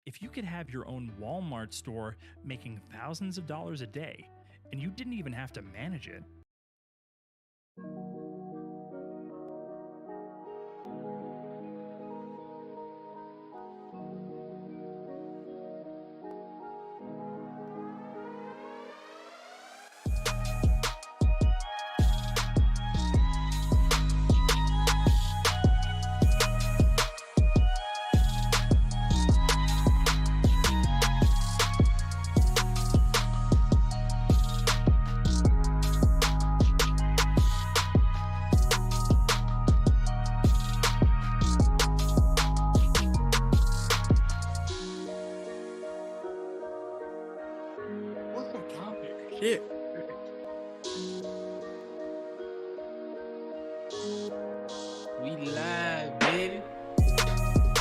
If you could have your own Walmart store making thousands of dollars a day, and you didn't even have to manage it, What's the topic? Shit. We live, baby.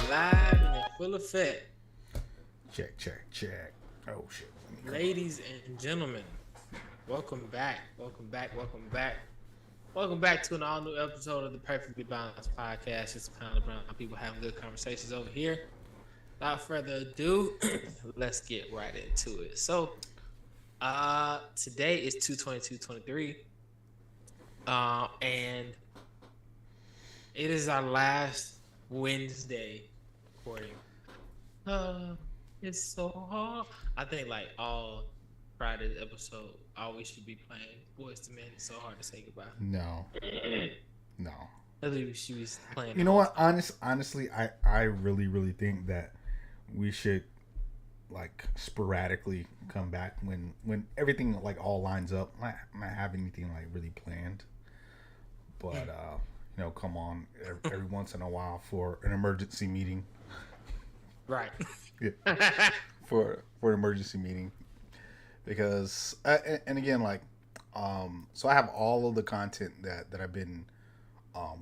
Live and in full effect. Check. Oh shit. Ladies and gentlemen, welcome back. Welcome back to an all new episode of the Perfectly Balanced Podcast. It's a pound of brown people having good conversations over here. Without further ado, let's get right into it. So, today is 2/22/23, and it is our last Wednesday recording. It's so hard. I think like all Friday's episode, always should be playing Boyz II Men. It's so hard to say goodbye. No. At least she was playing. You know what? Honestly, I really think that we should like sporadically come back when everything like all lines up. I not have anything like really planned, but come on every once in a while for an emergency meeting. Right. Yeah. for an emergency meeting, because and again like so I have all of the content that I've been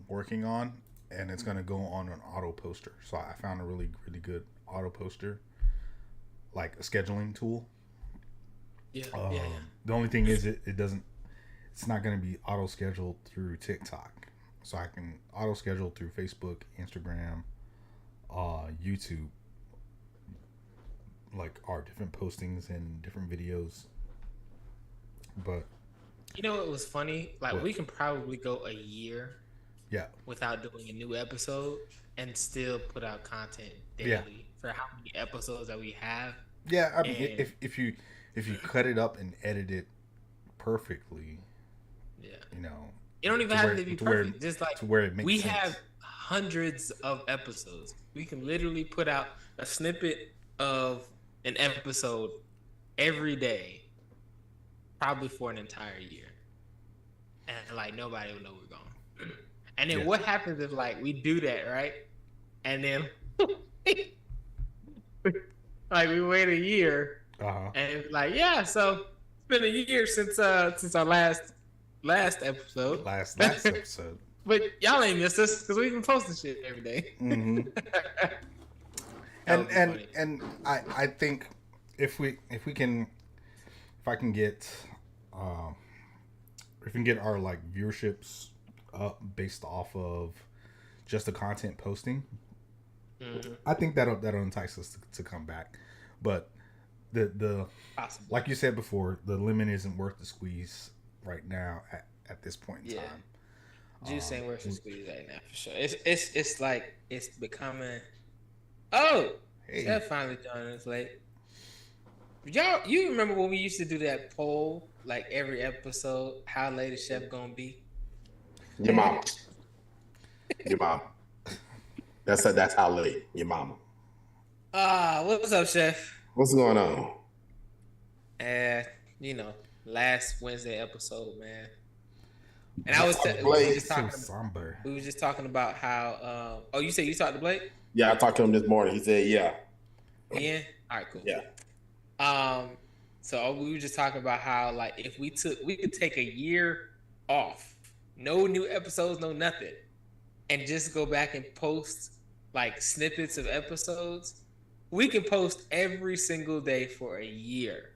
working on, and it's gonna go on an auto poster. So I found a really good auto poster, like a scheduling tool. Yeah. The only thing is it's not gonna be auto scheduled through TikTok, so I can auto schedule through Facebook, Instagram, YouTube, like our different postings and different videos. But You know what was funny? Like What? we can probably go a year yeah, without doing a new episode and still put out content daily Yeah. for how many episodes that we have. I mean, And- if you cut it up and edit it perfectly, Yeah. you know, It don't even to have where- to be to where- perfect. Just like to where it makes we sense. have hundreds of episodes. We can literally put out a snippet of an episode every day, probably for an entire year. And like nobody will know we're gone. And then Yeah. what happens if like we do that, right? And then like we wait a year and it's like, yeah, so it's been a year since our last episode. last episode. But y'all ain't missed us because we've been posting shit every day. Hmm. That would be funny. and I think if I can get our like viewerships up based off of just the content posting, Mhm. I think that'll entice us to come back. But the Possible. like you said before, the lemon isn't worth the squeeze right now at this point in Yeah. time. Juice ain't worth the squeeze right now for sure. It's like it's becoming. Oh, Hey. Chef finally joined us late. You remember when we used to do that poll like every episode? How late is Chef gonna be? Your mom. Your mom. That's how late your mama. What's up, Chef? What's going on? Last Wednesday episode, man. And we were just talking about how. You said you talked to Blake? Yeah, I talked to him this morning. He said, "Yeah." Yeah. All right, cool. Yeah. So we were just talking about how, like, if we could take a year off, no new episodes, no nothing, and just go back and post like snippets of episodes. We can post every single day for a year.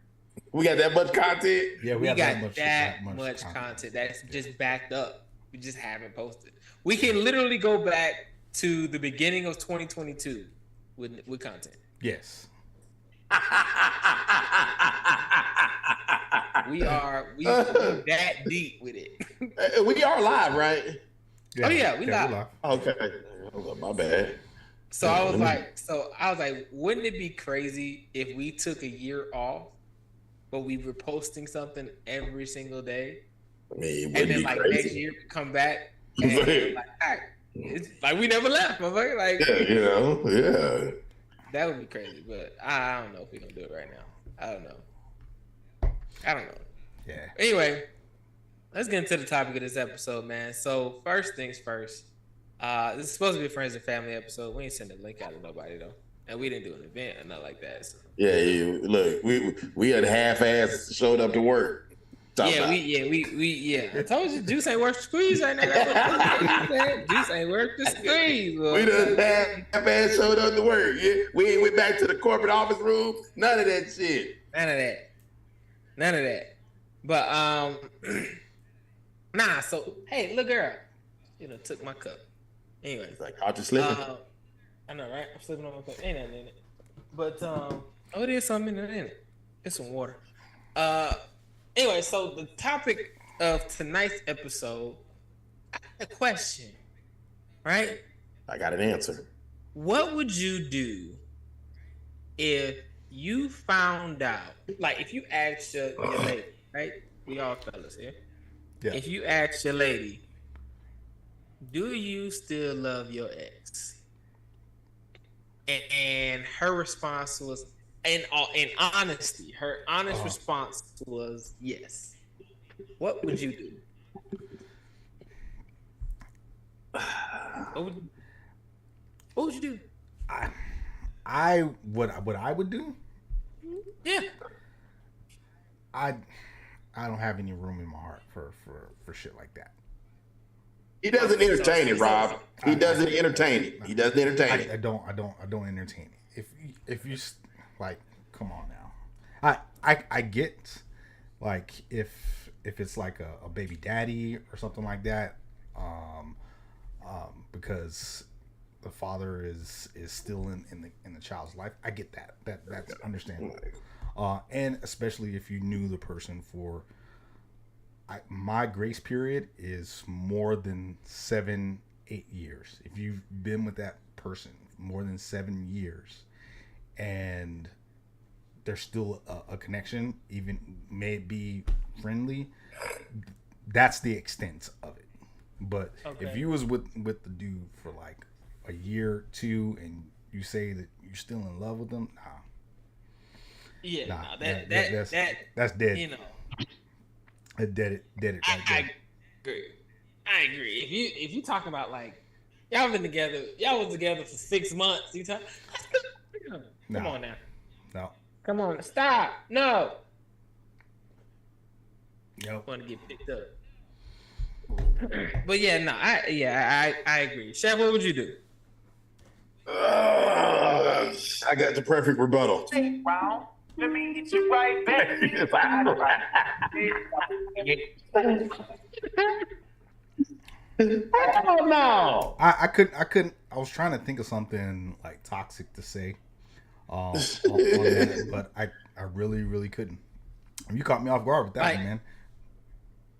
We got that much content. Yeah, we got that much content that's just backed up. We just haven't posted. We can literally go back to the beginning of 2022 with content. Yes. we that deep with it. We are live, right? Yeah, we live. Okay. My bad. So I was like, wouldn't it be crazy if we took a year off, but we were posting something every single day? I mean, and then like crazy. Next year come back and like, right, it's like we never left, motherfucker. Like, yeah. That would be crazy, but I don't know if we're gonna do it right now. I don't know. Yeah. Anyway, let's get into the topic of this episode, man. So first things first. This is supposed to be a friends and family episode. We ain't send a link out to nobody though, and we didn't do an event or nothing like that. So. Yeah. Look, we had half-ass showed up to work. I told you, juice ain't worth the squeeze right now. Juice ain't worth the squeeze. Boy. We done half-ass showed up to work. Yeah? We ain't went back to the corporate office room. None of that shit. None of that. But So hey, little girl, took my cup. Anyway, like I'll just slipping. I know, right? I'm slipping on my cup. Ain't nothing in it. But it is something in it. It's some water. Anyway, so the topic of tonight's episode, I have a question, right? I got an answer. What would you do if you found out, like if you asked your lady, right? We all fellas here. Yeah. If you asked your lady, do you still love your ex? And her response was, in honesty, her honest response was yes. What would you do? What would you do? What I would do? Yeah. I don't have any room in my heart for shit like that. He doesn't entertain it, Rob. He doesn't entertain it. He doesn't entertain it. I don't entertain it. If you like, come on now. I get like if it's like a baby daddy or something like that, because the father is still in the child's life. I get that. That's understandable. And especially if you knew the person for. My grace period is more than 7-8 years. If you've been with that person more than 7 years, and there's still a connection, even may it be friendly, that's the extent of it. But if you was with the dude for like a year, 2, and you say that you're still in love with them, that's dead. It did it. I agree. If you talking about like y'all was together for 6 months, come on now. No. Come on, stop. No. Nope. Want to get picked up. But I agree. Chef, what would you do? I got the perfect rebuttal. Wow. Let me get you right back. Oh no! I couldn't. I was trying to think of something like toxic to say, on that, but I really couldn't. You caught me off guard with that one, man.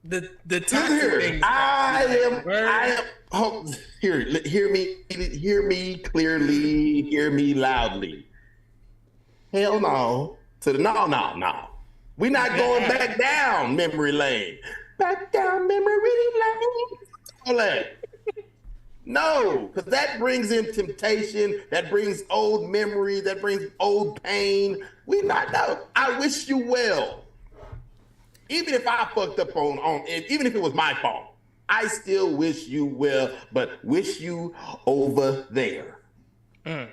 The toxic thing. I am. Oh, hear me clearly. Hear me loudly. Hell no. To the no. We're not going back down memory lane. Back down memory lane. All that. No, because that brings in temptation. That brings old memories. That brings old pain. We not know. I wish you well. Even if I fucked up on even if it was my fault, I still wish you well, but wish you over there. I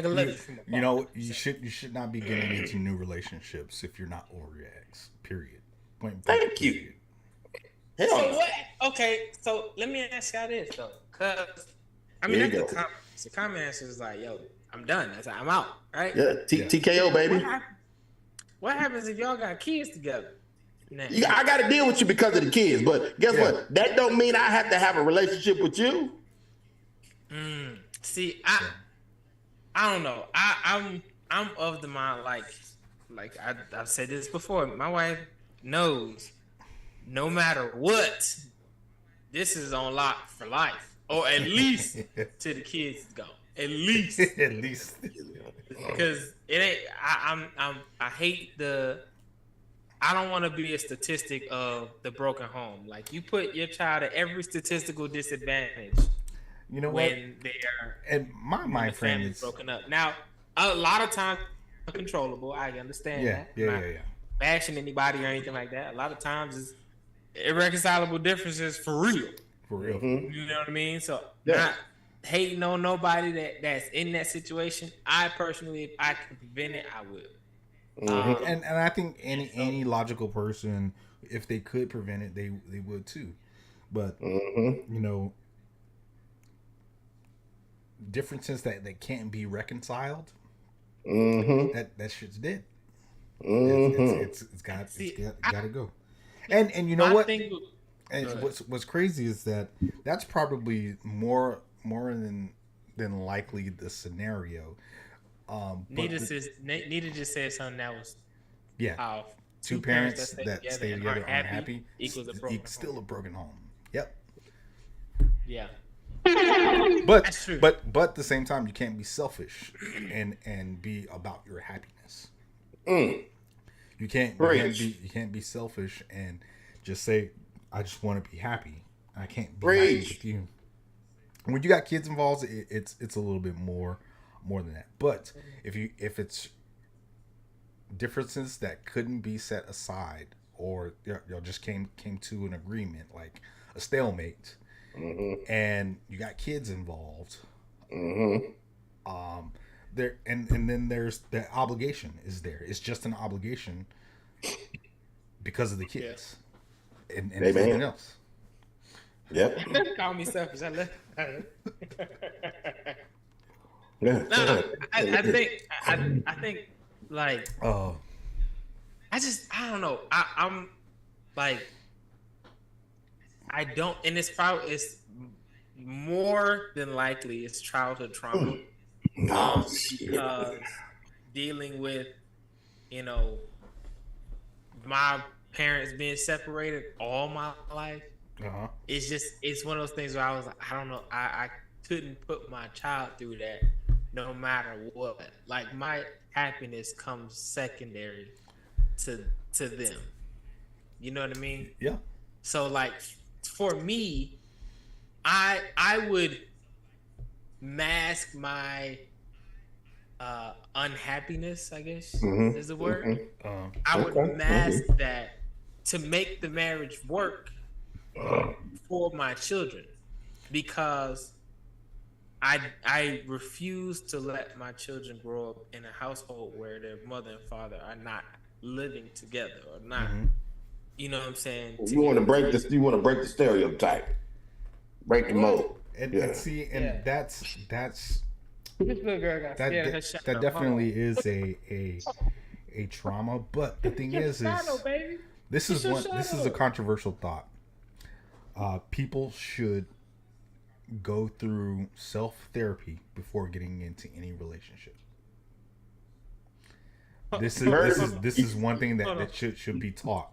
can love you from afar. You know, you should not be getting into new relationships if you're not over your ex. Period. Point blank, Thank you. period. Hell So no. what? Okay, so let me ask y'all this though, cause I mean, There you that's go. the comment answer is like, yo, I'm done. I'm out, right? Yeah, TKO, baby. What happens if y'all got kids together? Nah. I got to deal with you because of the kids, but guess what? That don't mean I have to have a relationship with you. See, I don't know. I'm of the mind like I've said this before. My wife knows, no matter what, this is on lock for life, or at least till the kids go. At least, At least. because it ain't. I hate the. I don't want to be a statistic of the broken home. Like, you put your child at every statistical disadvantage You know what? when they're And my when mind the frame family's is broken up. Now, a lot of times uncontrollable. I understand that. I'm not yeah. bashing anybody or anything like that. A lot of times it's irreconcilable differences for real. For real. You know what I mean? So Yeah. not hating on nobody that's in that situation. I personally, if I can prevent it, I will. And I think any logical person, if they could prevent it, they would too. But you know, differences that can't be reconciled, that shit's dead. It's got to go. And you know I what? think And what's crazy is that that's probably more than likely the scenario. Nita just said something that was Yeah, powerful. two parents that stay and together aren't unhappy equals a broken still home. a broken home. Yep. Yeah. But That's true. but at the same time, you can't be selfish and be about your happiness. You can't be selfish and just say, I just want to be happy. I can't be happy with you. When you got kids involved, it's a little bit more than that. But if it's differences that couldn't be set aside, or y'all just came to an agreement, like a stalemate, and you got kids involved, there and then there's the obligation is there. It's just an obligation because of the kids, and Amen. nothing else. Yep. Call me selfish. I love. Yeah. No, I think like Oh, I don't know. I'm like, I don't, and it's more than likely it's childhood trauma. Because dealing with, my parents being separated all my life, it's one of those things where I was like, I don't know, I couldn't put my child through that no matter what. Like, my happiness comes secondary to them. You know what I mean? yeah. So, like, for me, I would mask my unhappiness, I guess is the word. I would mask that to make the marriage work for my children, because I refuse to let my children grow up in a household where their mother and father are not living together or not. You know what I'm saying? You want to break this? You want to break the stereotype? Break the mold. And see, Yeah. that's This little girl got scared of her shot. that definitely is a trauma. But the thing is this is a controversial thought. People should go through self-therapy before getting into any relationship. This is one thing that should be taught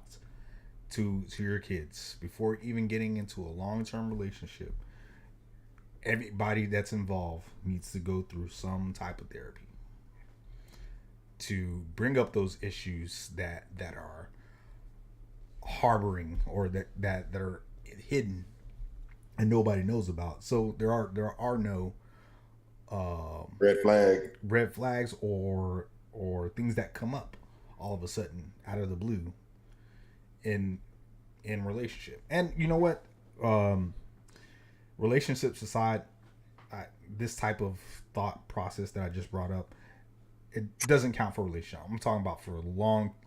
to your kids before even getting into a long-term relationship. Everybody that's involved needs to go through some type of therapy to bring up those issues that are harboring or that are hidden and nobody knows about. So there are no red flags or things that come up all of a sudden out of the blue in relationship. And you know what? Relationships aside, this type of thought process that I just brought up, it doesn't count for relationship. I'm talking about for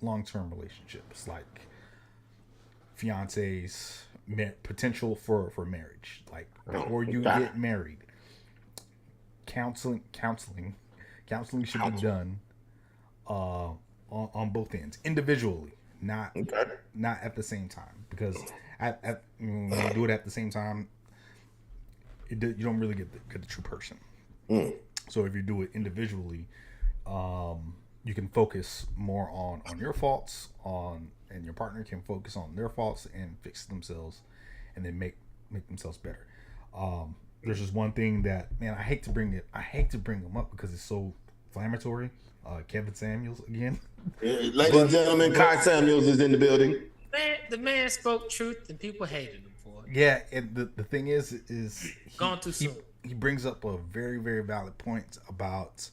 long-term relationships, like fiancés, potential for marriage, like before you get married. Counseling should be done on both ends, individually, not at the same time, because when you do it at the same time, you don't really get the true person. So if you do it individually, you can focus more on your faults, and your partner can focus on their faults and fix themselves, and then make themselves better. There's just one thing that, man, I hate to bring him up because it's so inflammatory. Kevin Samuels again. Ladies and gentlemen, Kai Samuels is in the building. The man spoke truth and people hated him for it. Yeah, and the thing is gone too soon. He brings up a very, very valid point about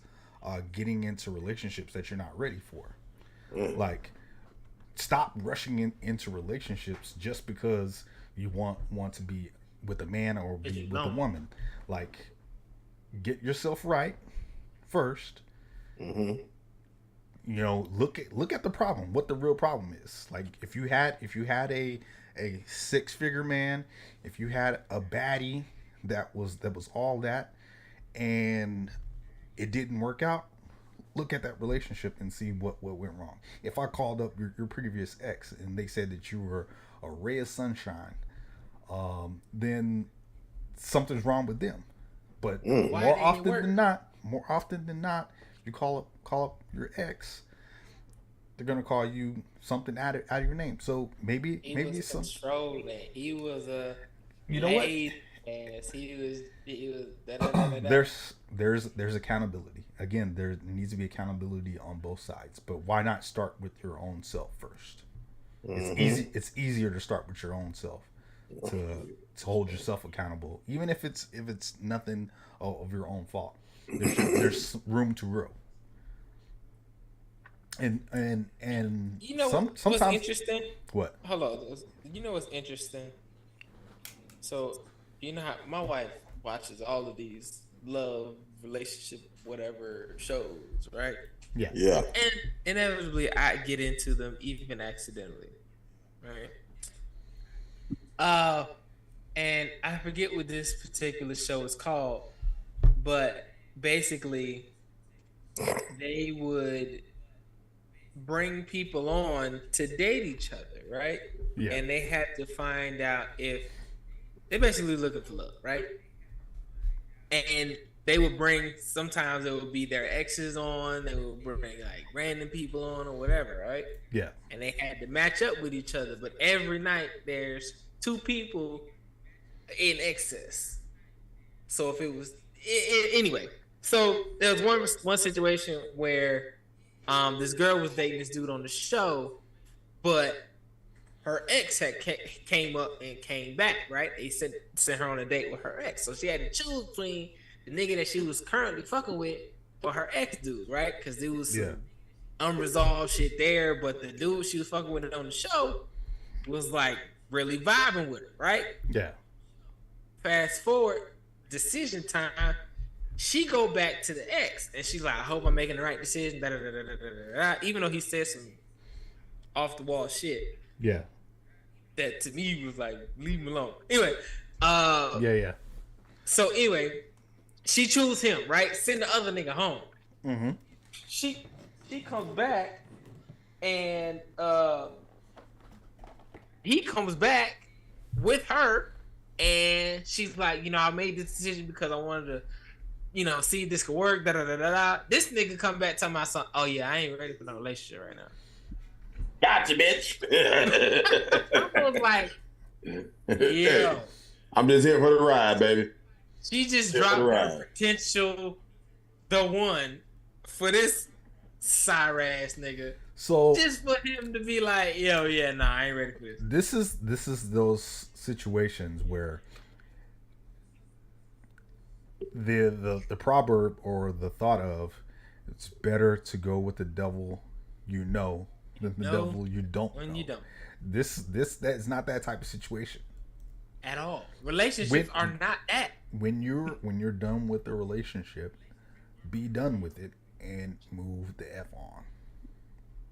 getting into relationships that you're not ready for. Like, stop rushing into relationships just because you want to be with a man or be with a woman. Like, get yourself right first. You know, look at the problem, what the real problem is. Like, if you had a 6-figure man, if you had a baddie that was all that, and it didn't work out, look at that relationship and see what went wrong. If I called up your previous ex and they said that you were a ray of sunshine, then something's wrong with them. But more often than not, you call up your ex, they're gonna call you something out of your name. So maybe was controlling. He was a you know what? Ass. He was There's accountability. Again, there needs to be accountability on both sides. But why not start with your own self first? It's easier to start with your own self to hold yourself accountable, even if it's nothing of your own fault. There's room to grow. And you know sometimes what's interesting? What? Hold on. You know what's interesting? So you know how my wife watches all of these love, relationship, whatever shows, right? Yeah. And inevitably, I get into them even accidentally, right? And I forget what this particular show is called, but basically, they would bring people on to date each other, right? Yeah. And they had to find out if they're basically looking for love, right? And they would bring, sometimes it would be their exes on, they would bring like random people on or whatever, right? Yeah. And they had to match up with each other, but every night there's 2 people in excess. So if it was anyway, so there was one situation where this girl was dating this dude on the show, but her ex had came up and came back, right? They sent her on a date with her ex, so she had to choose between the nigga that she was currently fucking with or her ex dude, right? Because there was some unresolved shit there, but the dude she was fucking with on the show was like really vibing with her, right? Yeah. Fast forward, decision time. She go back to the ex and she's like, I hope I'm making the right decision. Da, da, da, da, da, da. Even though he said some off the wall shit. Yeah. That to me was like, leave him alone. Anyway. Yeah. So anyway, she chose him, right? Send the other nigga home. Mm-hmm. She comes back and he comes back with her and she's like, I made this decision because I wanted to, see if this could work. Da da da da. This nigga come back telling my son, "Oh yeah, I ain't ready for no relationship right now." Gotcha, bitch. I was like, "Yeah, I'm just here for the ride, baby." She just dropped her potential, the one for this sire ass nigga. So just for him to be like, "Yo, yeah, nah, I ain't ready for this." This is those situations where the proverb or the thought of it's better to go with the devil you know than the devil you don't when know. you don't. This that is not that type of situation. At all. Relationships are not that. When you're done with the relationship, be done with it and move the F on.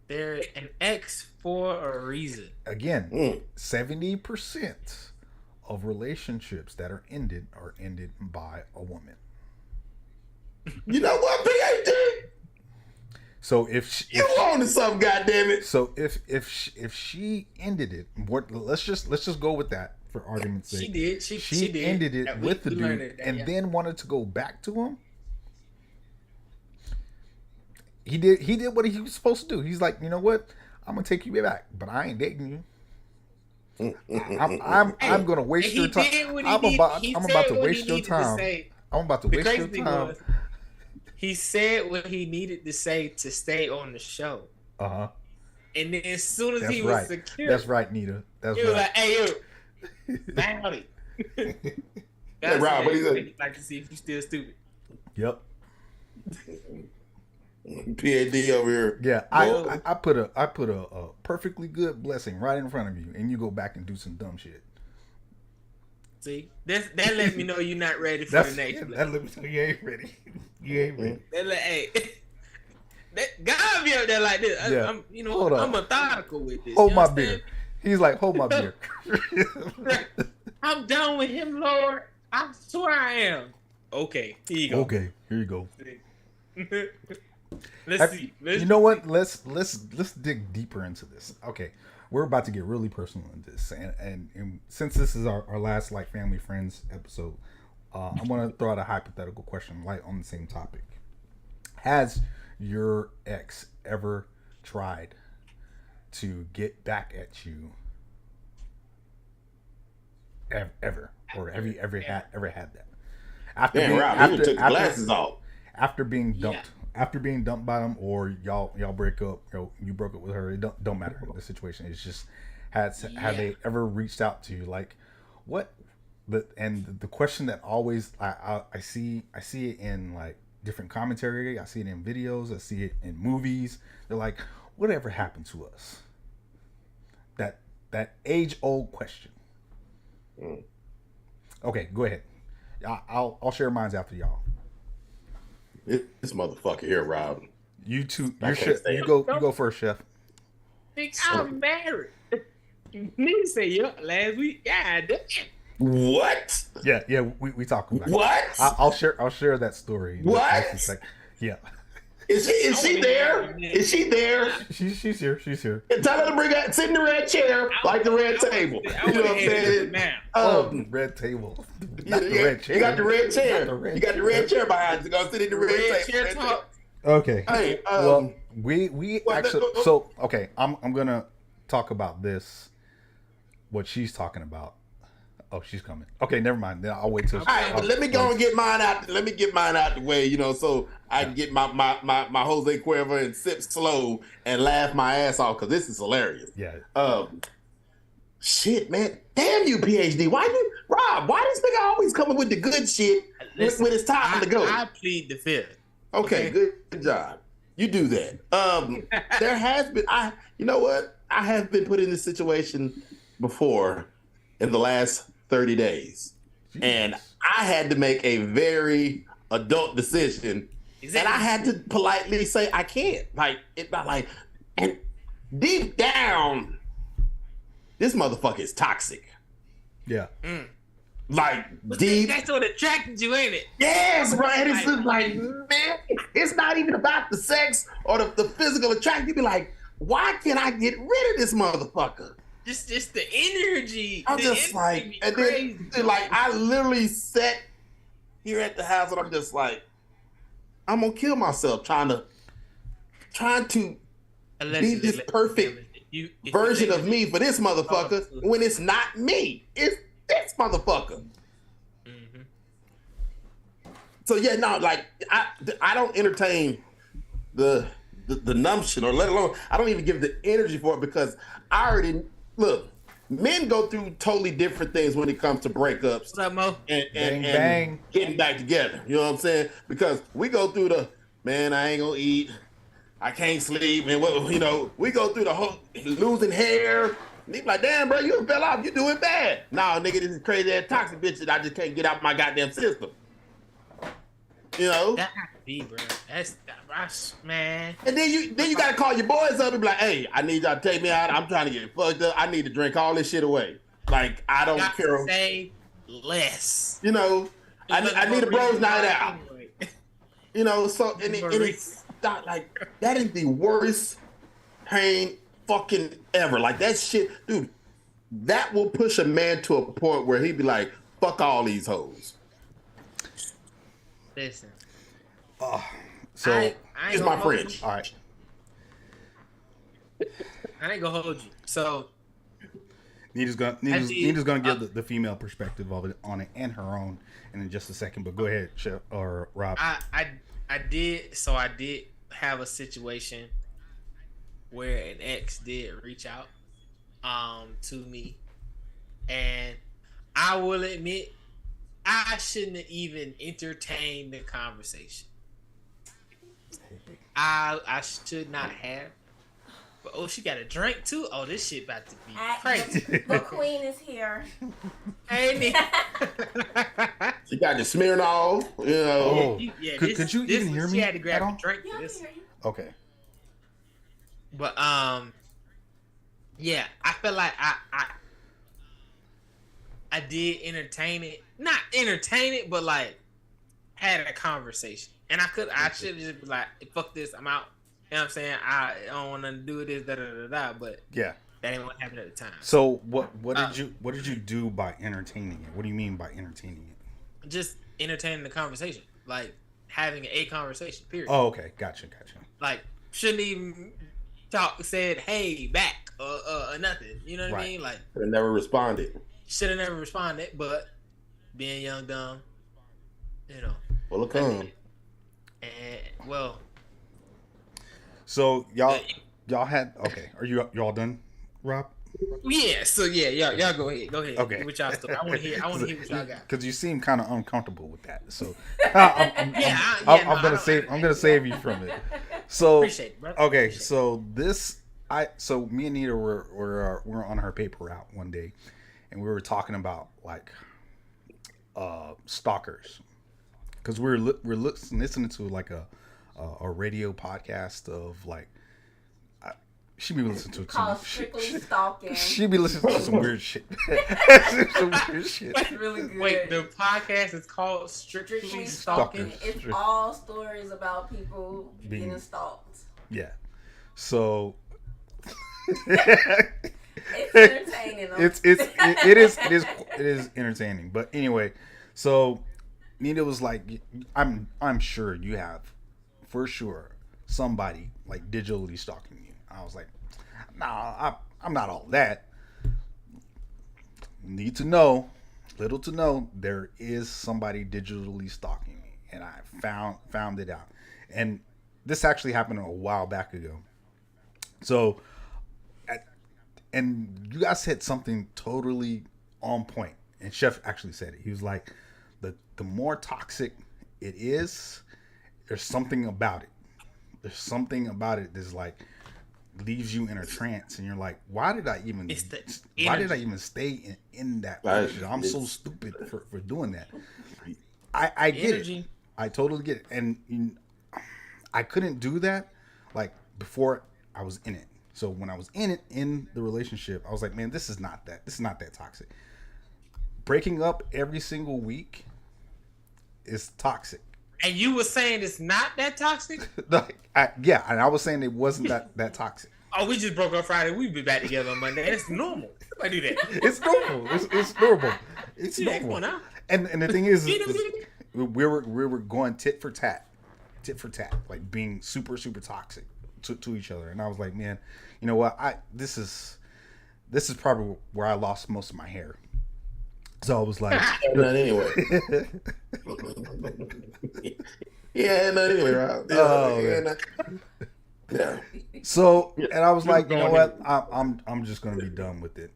They're an ex for a reason. Again, 70% of relationships that are ended by a woman. You know what, PhD? So if You on to something, goddammit. so if she ended it, let's just go with that for argument's sake. She did. She did. ended it Yeah, with the we learned dude it, and yeah. then wanted to go back to him. He did what he was supposed to do. He's like, you know what? I'm gonna take you back, but I ain't dating you. I'm gonna waste your time. I'm about to waste your time. I'm about to waste your time. He said what he needed to say to stay on the show. Uh-huh. And then as soon as That's he right. was secure, That's right, Nita. That's he was right. like, "Hey, yo, Howdy." Hey, Rob, what he say? Like to see if you still stupid. Yep. PhD over here. Yeah, Boy. I put a perfectly good blessing right in front of you, and you go back and do some dumb shit. See, that let me know you're not ready for That's the next. that level. let me tell you, you ain't ready. You ain't ready. That let, hey, that God be up there like this. Yeah. I'm, you know, Hold on. I'm methodical with this. Hold you my understand? beer. He's like, hold my beer. I'm done with him, Lord. I swear I am. Okay, here you go. Okay, here you go. Let's see. You know what? Let's dig deeper into this. Okay, we're about to get really personal in this, and since this is our last like family friends episode, I'm gonna throw out a hypothetical question, like on the same topic. Has your ex ever tried to get back at you? Ever, or have you ever had that? After Damn, Rob, you took the glasses off. After being dumped. After being dumped by them, or y'all break up, you broke up with her. It don't matter the situation. It's just have they ever reached out to you? Like what? The question that always I see it in like different commentary. I see it in videos. I see it in movies. They're like, whatever happened to us? That age old question. Okay, go ahead. I'll share mine after y'all. This motherfucker here, Rob. You two, I can't say you it. go first, Chef. Think I'm married. Nigga say yup last week. God damn. What? Yeah, we talking about it. What? I'll share that story. in What? just a sec. Yeah, Is she there? Is she there? she's here. She's here. And tell her to sit in the red chair, like the red table. You know what I'm saying? Now. Red table, You not the red chair. You got the red chair. Not the red You got the red chair behind you. Go sit in the red chair table. talk. Okay. Hey, well, we well, actually so okay. I'm gonna talk about this. What she's talking about. Oh, she's coming. Okay, never mind. Then I'll wait till. all right, but let me go and get mine out. Let me get mine out the way, so I can get my Jose Cuervo and sip slow and laugh my ass off because this is hilarious. Yeah. Shit, man. Damn you, PhD. Why this nigga always coming with the good shit Listen, when it's time to go? I plead the fifth. Okay, good job. You do that. There has been you know what? I have been put in this situation before in the last 30 days. Jeez. And I had to make a very adult decision. Exactly. And I had to politely say I can't. And deep down, this motherfucker is toxic. Yeah. Like deep. That's what attracted you, ain't it? Yes, right. It's just like, man, it's not even about the sex or the physical attraction. You be like, why can't I get rid of this motherfucker? Just the energy. I'm the just energy like, be and crazy. then like I literally sat here at the house and I'm just like, I'm gonna kill myself trying to be this perfect version of me for this motherfucker when it's not me. It's this motherfucker. So yeah, no, like I don't entertain the numption, or let alone I don't even give the energy for it because I already look. men go through totally different things when it comes to breakups What's up, Mo? and getting back together. You know what I'm saying? Because we go through the, man, I ain't gonna eat, I can't sleep, and we go through the whole losing hair. And they be like, damn, bro, you fell off, you doing bad. Nah, nigga, this is crazy ass toxic bitch that I just can't get out my goddamn system. You know? That has to be, bro. That's man. And then you gotta call your boys up and be like, hey, I need y'all to take me out. I'm trying to get fucked up. I need to drink all this shit away. Like, I don't care. Say less. You know, I need a bros night out. You know, so and it's not like that is the worst pain fucking ever. Like that shit, dude. That will push a man to a point where he'd be like, fuck all these hoes. Listen. So I here's my fridge. all right. I ain't gonna hold you. So Nita's gonna give the female perspective of it on it and her own in just a second. But go ahead, Chef or Rob. I did have a situation where an ex did reach out to me, and I will admit I shouldn't have even entertained the conversation. I should not have. But she got a drink too. Oh, this shit about to be crazy. The queen is here. Hey, me. She got the Smirnoff, you know. Oh. Could you even hear me? She had to grab at a all? drink Yeah, for I this. can hear you. Okay. But yeah, I feel like I did entertain it. Not entertain it, but like had a conversation. And I should have just been like, fuck this, I'm out. You know what I'm saying? I don't want to do this, but Yeah. that ain't what happened at the time. So what did you do by entertaining it? What do you mean by entertaining it? Just entertaining the conversation. Like having a conversation, period. Oh, okay. Gotcha. Like shouldn't even said hey back or nothing. You know what I mean? Like They never responded. should have never responded, but being young, dumb, you know. Full of cum. And well, So y'all had okay. Are you all done, Rob? yeah. So yeah, y'all go ahead. Okay. What y'all story? I want to hear what y'all got. Because you seem kind of uncomfortable with that. So I'm gonna save you from it. So Appreciate it, bro. okay, Appreciate so me and Nita were on her paper route one day, and we were talking about like stalkers, because we're listening to like a radio podcast of like. She be listening to Called Strictly Stalking. She be listening to some weird shit. Some weird shit. It's really good. Wait, the podcast is called Strictly Stalking. Stalkers. It's all stories about people getting stalked. Yeah. So It's entertaining. it is entertaining. But anyway, so Nita was like, I'm sure you have, for sure, somebody like digitally stalking you. I was like, nah, I'm not all that. Little to know, there is somebody digitally stalking me, and I found it out. And this actually happened a while back ago. So, and you guys said something totally on point. And Chef actually said it. He was like, the more toxic it is, there's something about it. There's something about it that's like leaves you in a trance, and you're like, why did I even stay in that relationship? I'm so stupid for doing that. I get it. I totally get it. And I couldn't do that like before I was in it. So when I was in the relationship, I was like, man, this is not that toxic. Breaking up every single week is toxic. And you were saying it's not that toxic? Yeah, and I was saying it wasn't that toxic. Oh, we just broke up Friday. We'll be back together on Monday. It's normal. I do that. It's normal. It's normal. It's Yeah, normal. come on now. And the thing is we were going tit for tat, like being super super toxic to each other. And I was like, man, you know what? This is probably where I lost most of my hair. So I was like, Not anyway. Yeah, not anyway, Rob. Yeah. So, and I was like, you know what? I'm just gonna be done with it.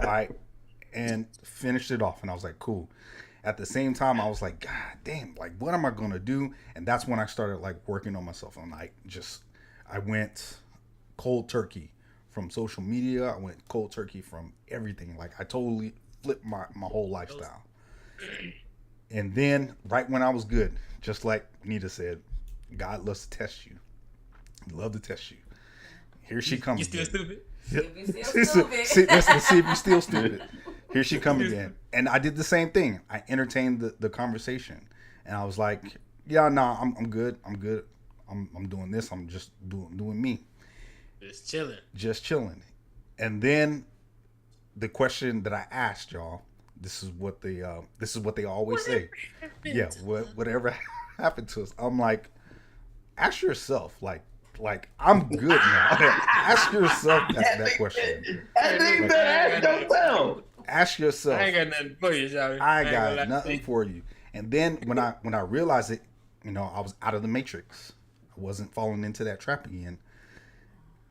I and finished it off, and I was like, cool. At the same time, I was like, God damn, like, what am I gonna do? And that's when I started like working on myself. I'm like, I went cold turkey from social media. I went cold turkey from everything. Like, I totally flipped my whole lifestyle. And then, right when I was good, just like Nita said, God loves to test you. He loves to test you. Here she comes. You still stupid? If you still stupid. Let's see if you're still stupid. Here she come again. And I did the same thing. I entertained the conversation. And I was like, yeah, nah, I'm good. I'm good. I'm doing this. I'm just doing me. Just chilling. And then the question that I asked y'all, this is what they always say. Yeah, whatever happened to us. I'm like, ask yourself, like I'm good now. Ask yourself that question. Ask yourself. I ain't got nothing for you, Shawty. I got nothing for you. And then when I realized it, I was out of the matrix. I wasn't falling into that trap again.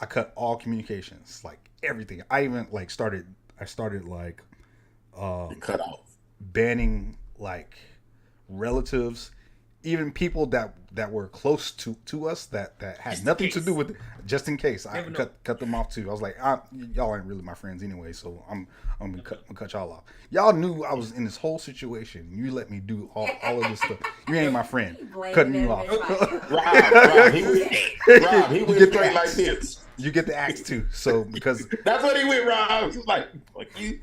I cut all communications, like everything. I even like started like cut off, banning like relatives, even people that were close to us that had just nothing to do with it, just in case. I cut them off too. I was like, y'all ain't really my friends anyway, so I'm gonna cut y'all off. Y'all knew I was in this whole situation. You let me do all of this stuff. You ain't my friend. Cutting you off. Rob, he went straight like this. You get the axe too. So because that's what he went, Rob. He was like, fuck you.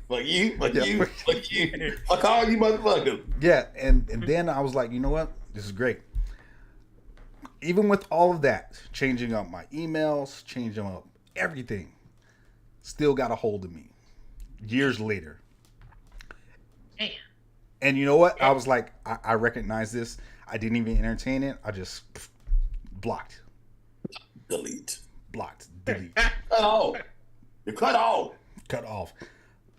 Fuck all you motherfuckers. Yeah, and then I was like, you know what? This is great. Even with all of that, changing up my emails, changing up everything, still got a hold of me. Years later. Damn. And you know what? I was like, I recognize this. I didn't even entertain it. I just blocked. Delete. Blocked. Delete. Cut off. You're cut off. Cut off.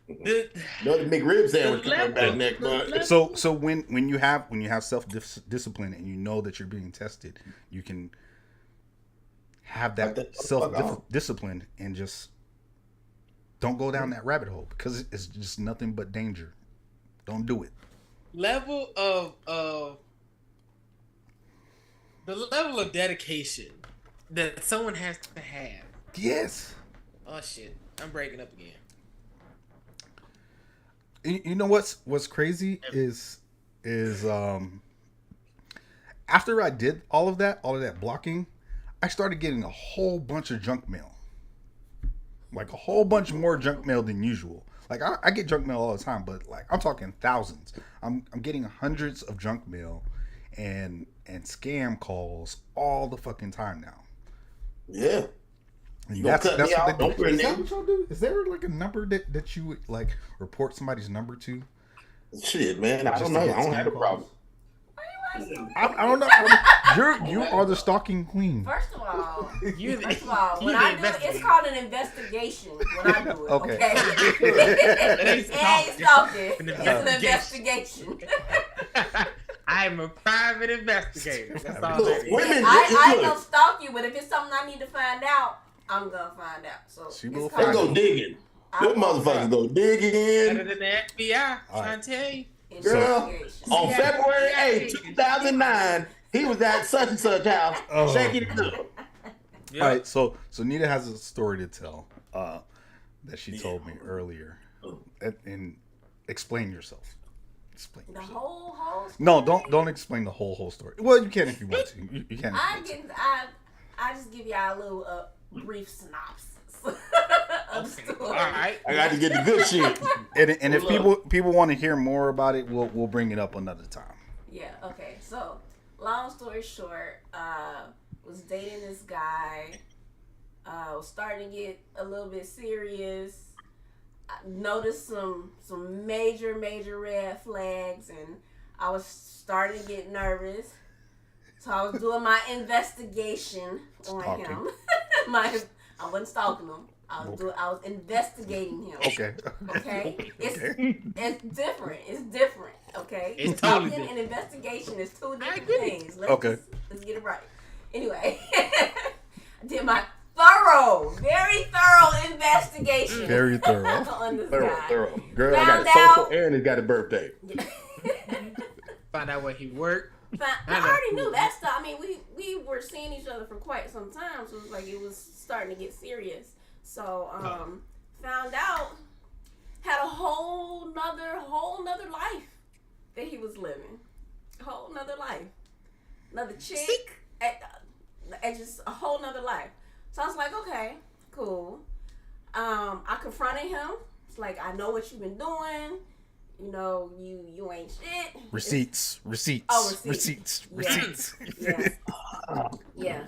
The McRib sandwich coming back next month. So when you have self discipline and you know that you're being tested, you can have that self discipline and just don't go down that rabbit hole because it's just nothing but danger. Don't do it. The level of dedication that someone has to have. Yes. Oh shit! I'm breaking up again. You know what's crazy is after I did all of that blocking, I started getting a whole bunch of junk mail. Like a whole bunch more junk mail than usual. Like I get junk mail all the time, but like I'm talking thousands. I'm getting hundreds of junk mail and scam calls all the fucking time now. Yeah. That's what they do. Is that what y'all do? Is there like a number that you would like report somebody's number to? Shit, man, I don't know. I don't have a problem. I don't know. You are the stalking queen. First of all, when I do it, it's called an investigation. When I do it, okay? It ain't stalking. It's an investigation. I'm a private investigator. That's all that is. I ain't gonna stalk you, but if it's something I need to find out, I'm gonna find out. So they go digging. Them motherfuckers go digging. Better than the FBI. Trying to tell you. Girl, on February 8th, 2009, he was at such and such house shaking it up. Yep. All right, so Nita has a story to tell that she told me earlier. And explain yourself. Explain yourself. The whole story? No, don't explain the whole story. Well, you can if you want to. You can. I just give y'all a little brief synopsis. Okay. All right, I got to get the good shit. And if people want to hear more about it, we'll bring it up another time. Yeah. Okay. So, long story short, was dating this guy. Was starting to get a little bit serious. I noticed some major red flags, and I was starting to get nervous. So I was doing my investigation on him. I wasn't stalking him. I was investigating him. Okay. Okay. It's different. It's different. Okay. It's totally stalking different. and investigation is two different things. Let's get it right. Anyway, I did my very thorough investigation. Very thorough. On this guy. Thorough. Girl, I Found got a social out- and he got a birthday. Find out where he worked. I already knew that stuff. I mean, we were seeing each other for quite some time, so it was like it was starting to get serious. So, found out had a whole nother life that he was living, a whole nother life, another chick, and just a whole nother life. So I was like, okay, cool. I confronted him. It's like, I know what you've been doing. You know, you ain't shit. Receipts. Oh, receipts. Yeah. Yeah.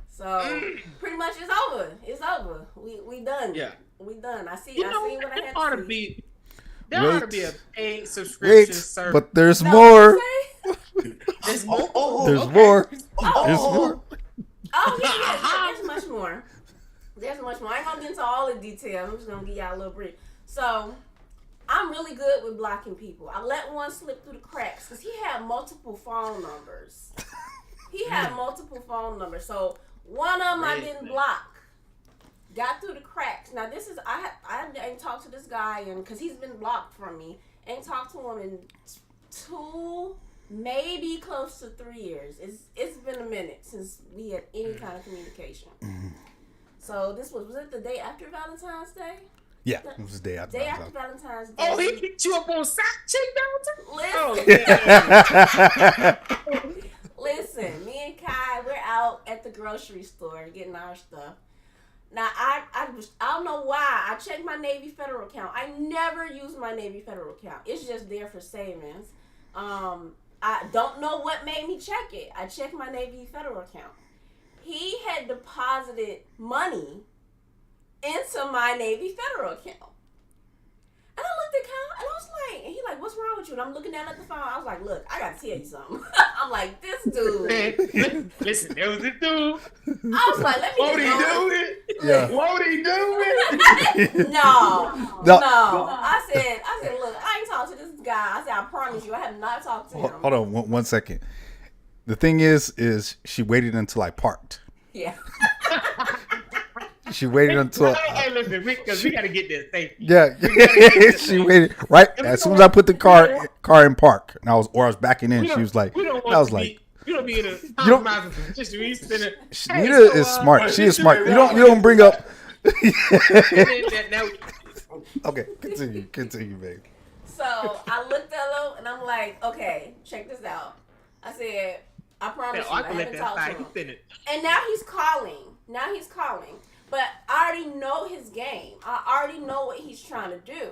So pretty much it's over. It's over. We done. Yeah. We done. I see You know, what I had ought to to see. be. There ought to be a paid subscription Wait, service. but there's No, more. what you say? There's more. There's Okay. more. Oh. There's more. Oh yeah. There's much more. There's much more. I ain't gonna get into all the details. I'm just gonna give y'all a little brief. So I'm really good with blocking people. I let one slip through the cracks because he had multiple phone numbers. So one of them I didn't block. Got through the cracks. Now this is I ain't talked to this guy and because he's been blocked from me. Ain't talked to him in 2, maybe close to 3 years. It's been a minute since we had any kind of communication. So this was it the day after Valentine's Day? Yeah, it was the day after. Day after Valentine's Day. Oh, he hit you up on side chick down Listen, me and Kai, we're out at the grocery store getting our stuff. Now, I don't know why. I checked my Navy Federal account. I never use my Navy Federal account. It's just there for savings. I don't know what made me check it. I checked my Navy Federal account. He had deposited money into my Navy Federal account. And I looked at Kyle and I was like, and he like, what's wrong with you? And I'm looking down at the phone. I was like, look, I gotta tell you something. I'm like, this dude. Listen, there was this dude. I was like, let me Won't he just do go. it? Yeah. Won't he do it? No. I said, look, I ain't talked to this guy. I said, I promise you, I have not talked to him. Hold on, one second. The thing is she waited until I parked. Yeah. She waited until. Hey, listen, because we got to get this safety. Yeah, she waited right as soon as I put the car in park, and I was backing in. She was like, We don't I want was to like, be, you don't be in a don't- compromising position. We spend it. Nita is smart. She is smart. You don't bring up. Now, Okay, continue, babe. So I looked at him and I'm like, okay, check this out. I said, I promise you, I I can let haven't that talked to slide. him. He finished. And now he's calling. But I already know his game. I already know what he's trying to do.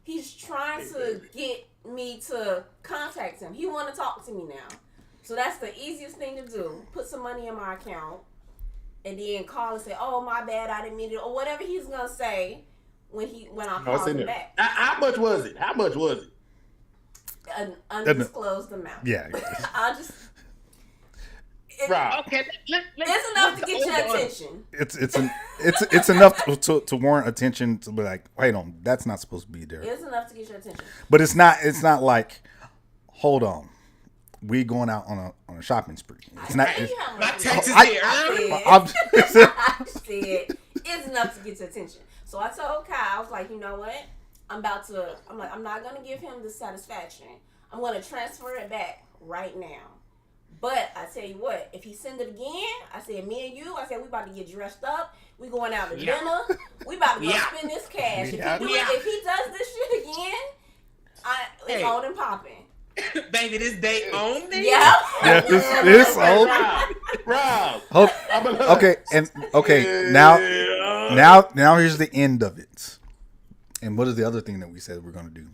He's trying to get me to contact him. He want to talk to me now. So that's the easiest thing to do. Put some money in my account and then call and say, oh, my bad, I didn't mean it. Or whatever he's going to say when I Oh, call it's in him there. back. How much was it? An undisclosed amount. Yeah. I'll just... Right. Okay, It's enough to get your attention. It's enough to warrant attention to be like, wait on, that's not supposed to be there. It's enough to get your attention. But it's not like, hold on, we going out on a shopping spree. It's not. Tell you how much My it is. taxes I- here. I said it's enough to get your attention. So I told Kai, I was like, you know what? I'm not gonna give him the satisfaction. I'm gonna transfer it back right now. But I tell you what, if he send it again, I said, me and you, I said, we about to get dressed up. We going out to dinner. We about to go spend this cash. If he does this shit again, it's on and popping. Baby, this day on me. Yeah. Yeah, it's old. Rob. Okay, now here's the end of it. And what is the other thing that we said we're gonna do?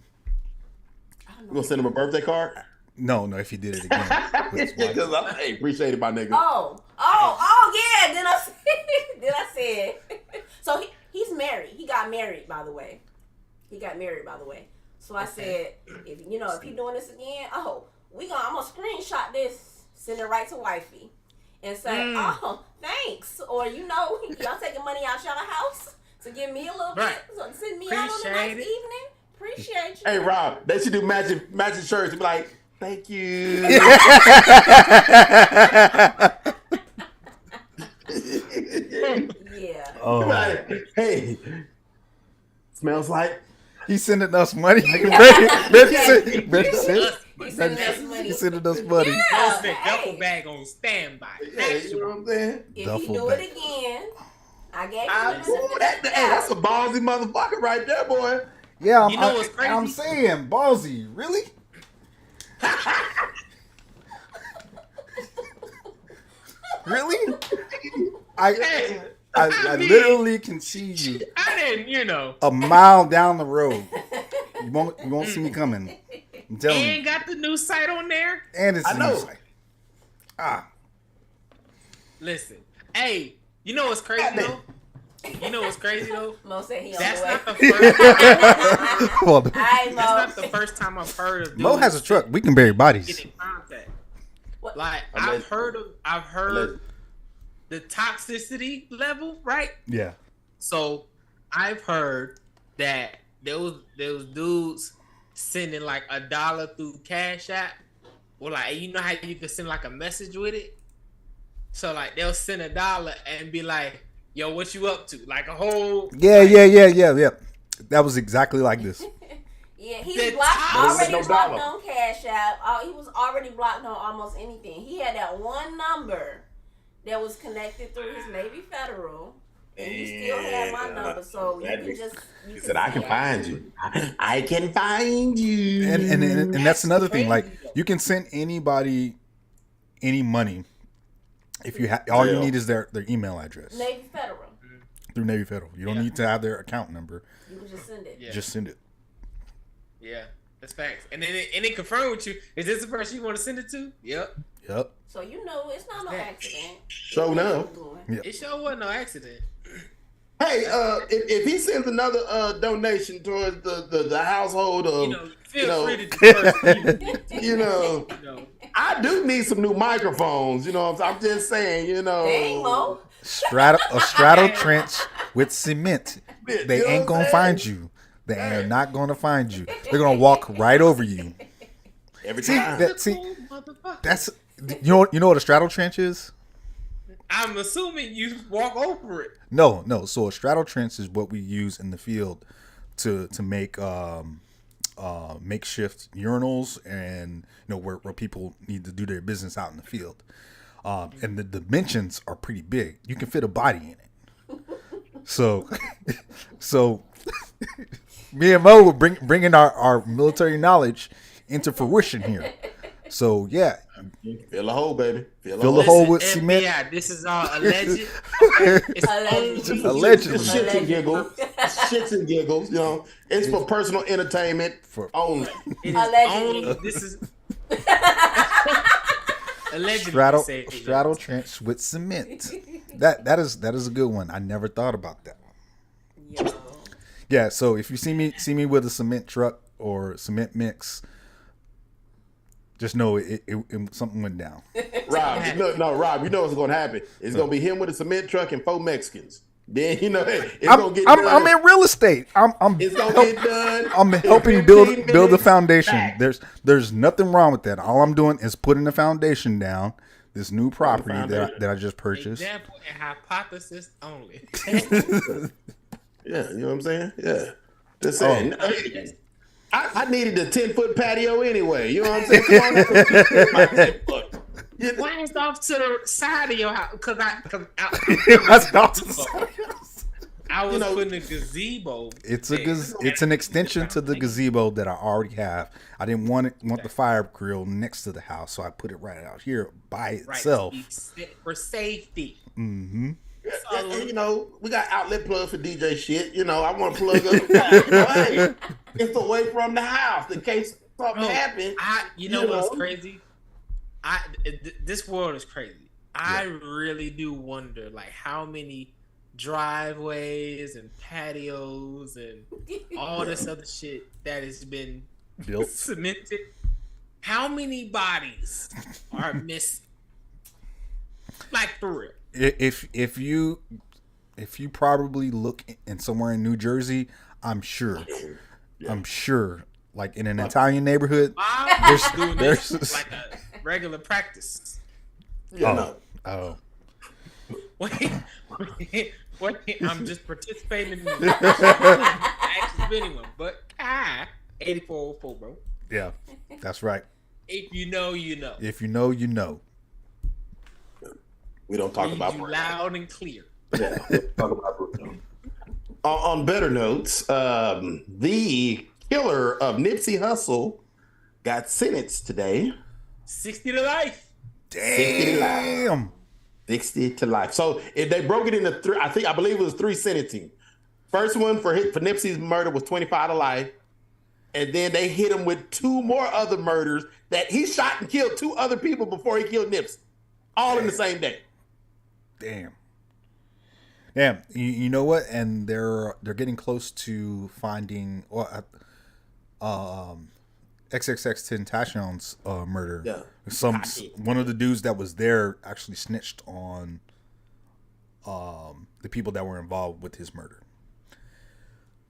You gonna send him a birthday card? No, if he did it again. with his wife. Because I appreciate it, my nigga. Oh, yeah. Then I said. So he's married. He got married, by the way. So I said, if he doing this again, I'm gonna screenshot this, send it right to wifey, and say, oh, thanks, or y'all taking money out y'all house to give me a little bit, so send me out on a nice evening. Appreciate you. Hey, Rob, they should do matching shirts and be like, thank you. Oh, Like, hey, smells like. he's sending us money. Brady He's sending us money. He's sending us money. Yeah. Posted duffel bag on standby. Yeah, you know what I'm saying? If Duffel you do bag. it again, I gave Ooh, that's a ballsy motherfucker right there, boy. Yeah, You know what's crazy? I'm saying, ballsy. Really? Really? I literally can see you I didn't, a mile down the road. You won't see me coming. I'm telling and you. got the new site on there. And it's I a know. new site. Listen, hey, you know what's crazy though? You know what's crazy though? Mo said he on That's the way. not the first. Well, All right, Mo. That's not the first time I've heard of. Mo dudes has a truck. We can bury bodies. Get in contact. What? Like Alleged. I've heard the toxicity level, right? Yeah. So I've heard that there was dudes sending like $1 through Cash App, or like you know how you can send like a message with it. So like they'll send $1 and be like, "Yo, what you up to?" Like a whole Yeah. That was exactly like this. Yeah, he The was blocked, top- already No blocked dollar. on Cash App. He was already blocked on almost anything. He had that one number that was connected through his Navy Federal, and he still had my number. So you can just. He said, "I can find you. I can find you." And that's another thing. Like you can send anybody any money if you all you Yeah. need is their email address Navy Federal. through Navy Federal. You don't Yeah. need to have their account number. You can just send it. Yeah. Just send it. Yeah, that's facts. And then it confirmed with you. Is this the person you want to send it to? Yep. Yep. So you know it's not no accident. Show now. Yeah. It sure wasn't no accident. Hey, if he sends another donation towards the household of, You know, feel know, free to disperse people. you know, You know. I do need some new microphones. You know, I'm just saying. You know, Dang, Mo. A straddle trench with cement. They You know ain't what gonna I'm find you. They are not gonna find you. They're gonna walk right over you. every See, time. Cool motherfucker. that's you know what a straddle trench is? I'm assuming you walk over it. No. So a straddle trench is what we use in the field to make makeshift urinals and where people need to do their business out in the field. And the dimensions are pretty big. You can fit a body in it. So me and Mo were bringing our military knowledge into fruition here. So yeah, Fill a hole, baby. Fill Fill a the hole. hole with Listen, cement. FBI, this is all alleged. It's Allegedly. Allegedly. Shits and giggles. Shits and giggles. You know, it's for personal entertainment For- only. It is Allegedly. only. This is allegedly. straddle trench with cement. That is a good one. I never thought about that. Yo. Yeah, so if you see me with a cement truck or cement mix, just know it something went down. Rob, Rob, you know what's going to happen. It's going to be him with a cement truck and 4 Mexicans. Then, it's going to get done. I'm in real estate. It's going to get done. I'm in helping 15 build the minutes. foundation. Back. There's nothing wrong with that. All I'm doing is putting the foundation down. This new property foundation. that I just purchased. Example and hypothesis only. Yeah, you know what I'm saying? Yeah. Just saying. I needed a 10-foot patio anyway. You know what I'm saying? Come on, my 10 foot. Why is it off to the side of your house? Because That's not- I was You know- putting a gazebo. It's there. it's an extension to the gazebo that I already have. I didn't want the fire grill next to the house, so I put it right out here by Right, itself. for safety. Mm-hmm. And, we got outlet plugs for DJ shit. I want to plug up. Hey, it's away from the house in case something happens. You know what's crazy? This world is crazy. I really do wonder, like, how many driveways and patios and all this other shit that has been Built. cemented. How many bodies are missing? Like, for real. If you probably look in somewhere in New Jersey, I'm sure, like in an Italian neighborhood. I'm doing there's- this like a regular practice. You know. Oh, I'm just participating in the actually been one. But Kai, 8404, bro. Yeah, that's right. If you know, you know. If you know, you know. We don't talk Read about you Bruno. loud and clear. Yeah, we don't talk about Bruno. On better notes, the killer of Nipsey Hussle got sentenced today. 60 to life. Damn. 60 to life. So if they broke it into three, I believe it was three sentencing. First one for Nipsey's murder was 25 to life. And then they hit him with two more other murders that he shot and killed two other people before he killed Nipsey. All in the same day. Damn. You know what? And they're getting close to finding XXXTentacion's murder. Yeah. One of the dudes that was there actually snitched on the people that were involved with his murder.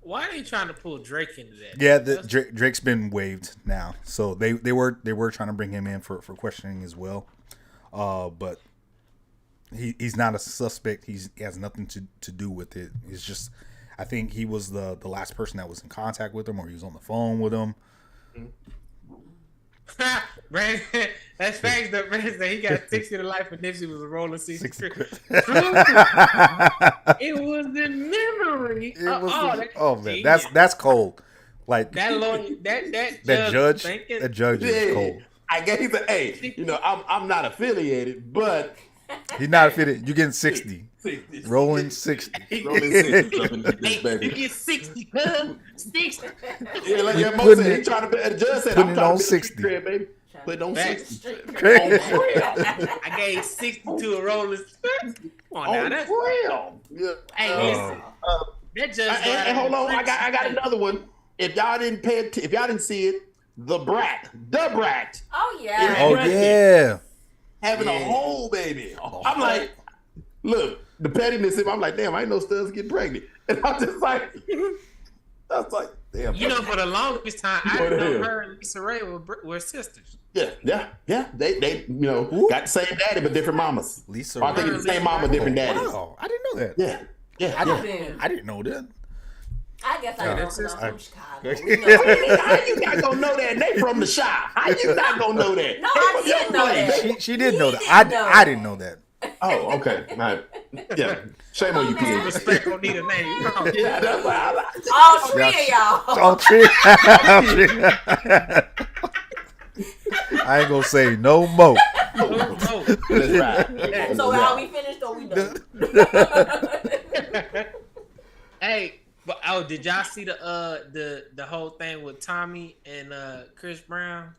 Why are they trying to pull Drake into that? Yeah, Drake's been waived now, so they were trying to bring him in for questioning as well, but he's not a suspect. He has nothing to do with it. It's just, I think he was the last person that was in contact with him, or he was on the phone with him. Brandon, that's facts though. Brandon said he got 60 to life and Nipsey was a rolling 63. It was in memory. Man, that's cold. Like that lawyer, that judge is cold. I gave the I'm not affiliated, but he's not affiliated. You're getting 60. Rolling 60. Rolling 60. You get 60, huh? 60. Yeah, like your putting said, he trying to be, the judge said, putting I'm it trying on to 60. Crib, baby. Put it on 60. I gave 60 to a rolling 60. Come on now, that's Yeah. Hey, listen. That judge. And hold on, I got another one. If y'all didn't if y'all didn't see it, The Brat. Oh yeah. Oh yeah. Having a whole baby. I'm like, look, the pettiness. I'm like, damn, I ain't know studs get pregnant, and I'm just like, damn. You know, for the longest time, I didn't know her and Lisa Ray were sisters. Yeah. They got the same daddy but different mamas. Lisa. I think it's the same mama, different daddies. Wow, I didn't know that. Yeah. I didn't know that. I guess I know because I'm from Chicago. How you not gonna know that? They from the shop. How you not gonna know that? No, I didn't know that. She did know that. I didn't know that. Oh, okay. Right. Yeah. Shame on you, kids. Respect don't need a name. Yeah, that's why I like it. All three of y'all. All three. I ain't gonna say no more. That's right. So are we finished or we done? Hey, but did y'all see the whole thing with Tommy and Chris Brown?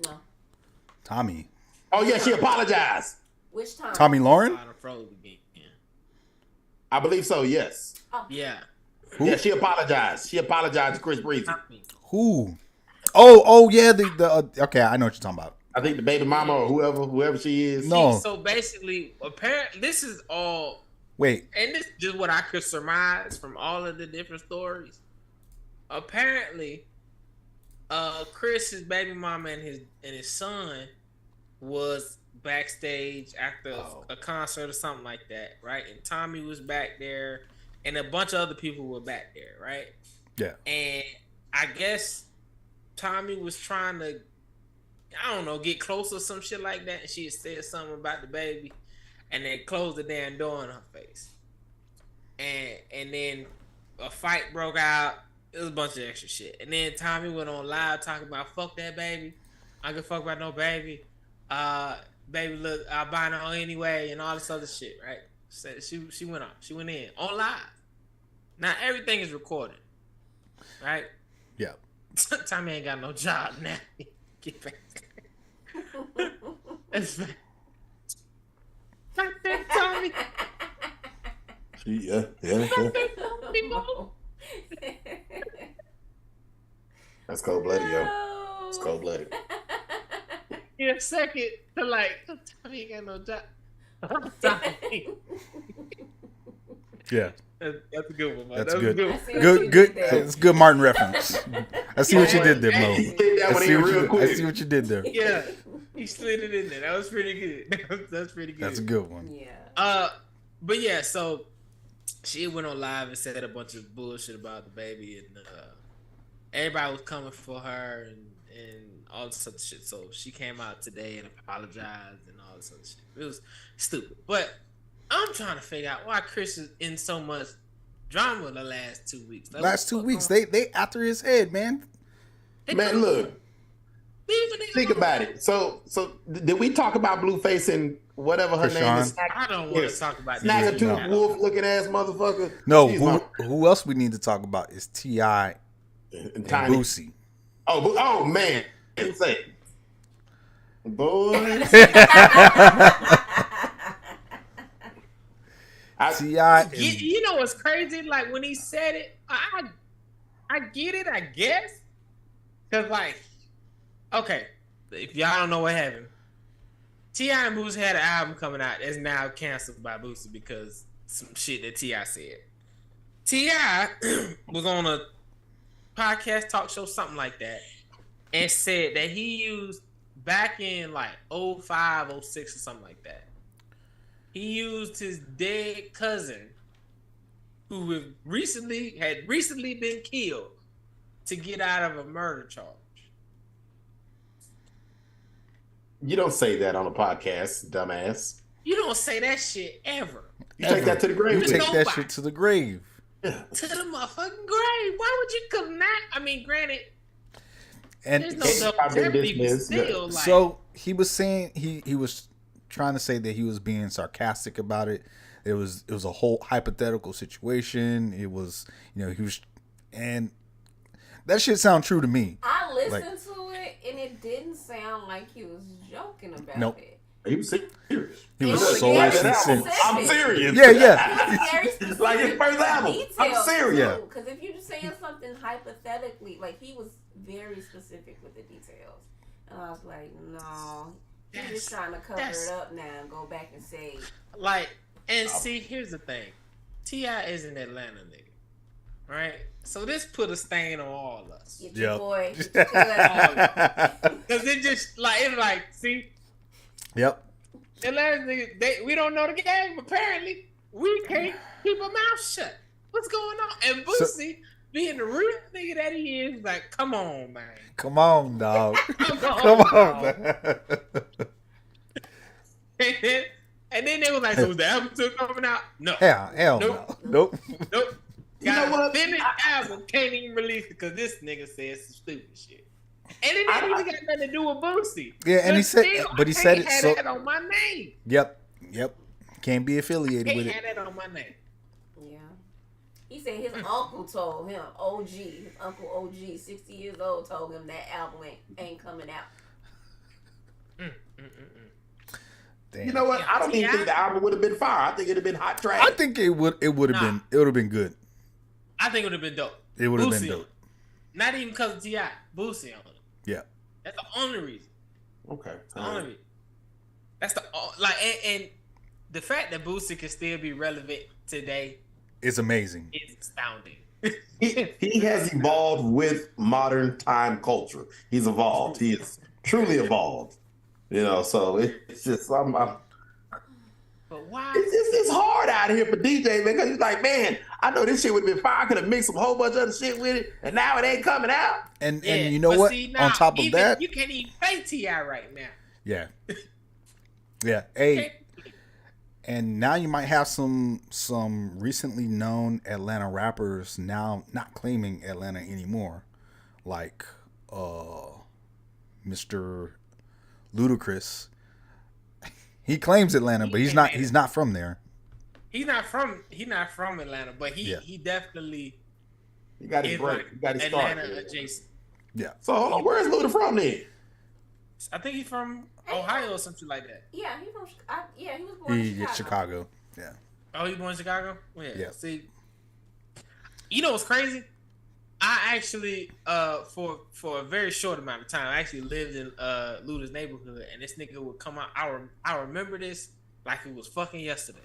No. Tommy. Oh yeah, she apologized. Which time? Tommy Lauren? I believe so. Yes. Yeah. Who? Yeah, she apologized. She apologized to Chris Breezy. Who? Oh yeah. The okay, I know what you're talking about. I think the baby mama or whoever she is. No. So basically, apparently, this is all. Wait. And this is just what I could surmise from all of the different stories. Apparently, Chris's baby mama and his son was backstage after a concert or something like that, right? And Tommy was back there, and a bunch of other people were back there, right? Yeah. And I guess Tommy was trying to, I don't know, get close or some shit like that, and she had said something about the baby, and they closed the damn door in her face. And then a fight broke out. It was a bunch of extra shit. And then Tommy went on live talking about fuck that baby. I don't give a fuck about no baby. Baby, look, I'll buy her anyway, and all this other shit, right? So she went on. She went in on live. Now everything is recorded, right? Yeah. Tommy ain't got no job now. Get back. That's fine. Fuck that, Tommy. Yeah. That's cold blooded, yo. It's cold blooded. In a second, to like, Tommy ain't got no job. Tommy. Yeah. That's a good one, man. That's That was good. a good one. Good. It's good Martin reference. I see what you did there, Mo. He did that one in real I quick. see what you did there. Yeah. He slid it in there. That was pretty good. That's pretty good. That's a good one. Yeah. But yeah, so she went on live and said a bunch of bullshit about the baby, and everybody was coming for her and all this other shit. So she came out today and apologized and all this other shit. It was stupid. But I'm trying to figure out why Chris is in so much drama the last 2 weeks. Like, Last 2 weeks, they after his head, man. Man, look. Leave a nigga Think alone. about it. So did we talk about Blueface and whatever her name is? I don't want to talk about Snagger this. tooth wolf looking ass motherfucker. No, She's who else we need to talk about is T.I. and Tiny. Boosie. Oh man. Say. Boys. T.I. You know what's crazy? Like when he said it, I get it, I guess. Cause like, okay, if y'all don't know what happened, T.I. and Boosie had an album coming out that's now canceled by Boosie because some shit that T.I. said. T.I. was on a podcast, talk show, something like that, and said that he used back in like 05, 06 or something like that. He used his dead cousin, who had recently been killed, to get out of a murder charge. You don't say that on a podcast, dumbass. You don't say that shit ever. You take that to the grave. You with take you. that shit to the grave. To the motherfucking grave. Why would you come now? I mean, granted, And there's no It's double probably jeopardy, but dismissed, still, like, so he was saying he was trying to say that he was being sarcastic about it. It was a whole hypothetical situation. It was, he was, and that shit sound true to me. I listened to it and it didn't sound like he was joking about Nope. it. He was serious. He It was was so very sincere. specific. I'm serious. Yeah. He was very specific Like his first with the album. I'm details, serious. too, because if you're just saying something hypothetically, like he was very specific with the details, and I was like, no, he's just trying to cover it up now and go back and say, like, and see, here's the thing. T.I. is an Atlanta nigga, right? So this put a stain on all of us. get your Yep. boy, get your cousin. Because it just, like, it's like, see, Yep. Atlanta niggas, we don't know the game, apparently. We can't keep our mouth shut. What's going on? And Boosie, being the real nigga that he is, like, come on, man. Come on, dog. Come Come on, dog. man. And then they was like, so was the album still coming out? No. Hell Nope. no. Nope. Nope. You know what? Finished album can't even release it because this nigga said some stupid shit. And it didn't even got nothing to do with Boosie. Yeah, and he said, still, but he I said can't it have so. that on my name. Yep. Can't be affiliated Can't with have it. that on my name. Yeah. He said his uncle told him, his uncle OG, 60 years old, told him that album ain't coming out. Damn. You know what? I don't even Yeah. think the album would have been fire. I think it'd have been hot trash. I think it would have been good. I think it would have been dope. It would have Boosie been on dope. it. Not even because of T.I. Boosie on it. Yeah. That's the only reason. Okay. The only reason. That's and the fact that Boosie can still be relevant today It's amazing. is astounding. He has evolved with modern time culture. He's evolved. He is truly evolved. So it's just But why? it's hard out here for DJ, man, because he's like, man, I know this shit would have been fire. I could have mixed a whole bunch of other shit with it, and now it ain't coming out. And Yeah, you know but what? see, now, On top of even that, you can't even pay T.I. right now. yeah. Hey, and now you might have some recently known Atlanta rappers now not claiming Atlanta anymore, like Mr. Ludacris. He claims Atlanta, but he's not from there. He's not from Atlanta, but he definitely You got his is break. like You got his start. Atlanta adjacent. Yeah. So hold on, where's Luda from then? I think he's from Ohio or something like that. Yeah, he was born in Chicago. Chicago. Yeah. Oh, he born in Chicago? Yeah. Yeah. See, you know what's crazy? I actually, for a very short amount of time, I actually lived in Luda's neighborhood, and this nigga would come out. I remember this like it was fucking yesterday.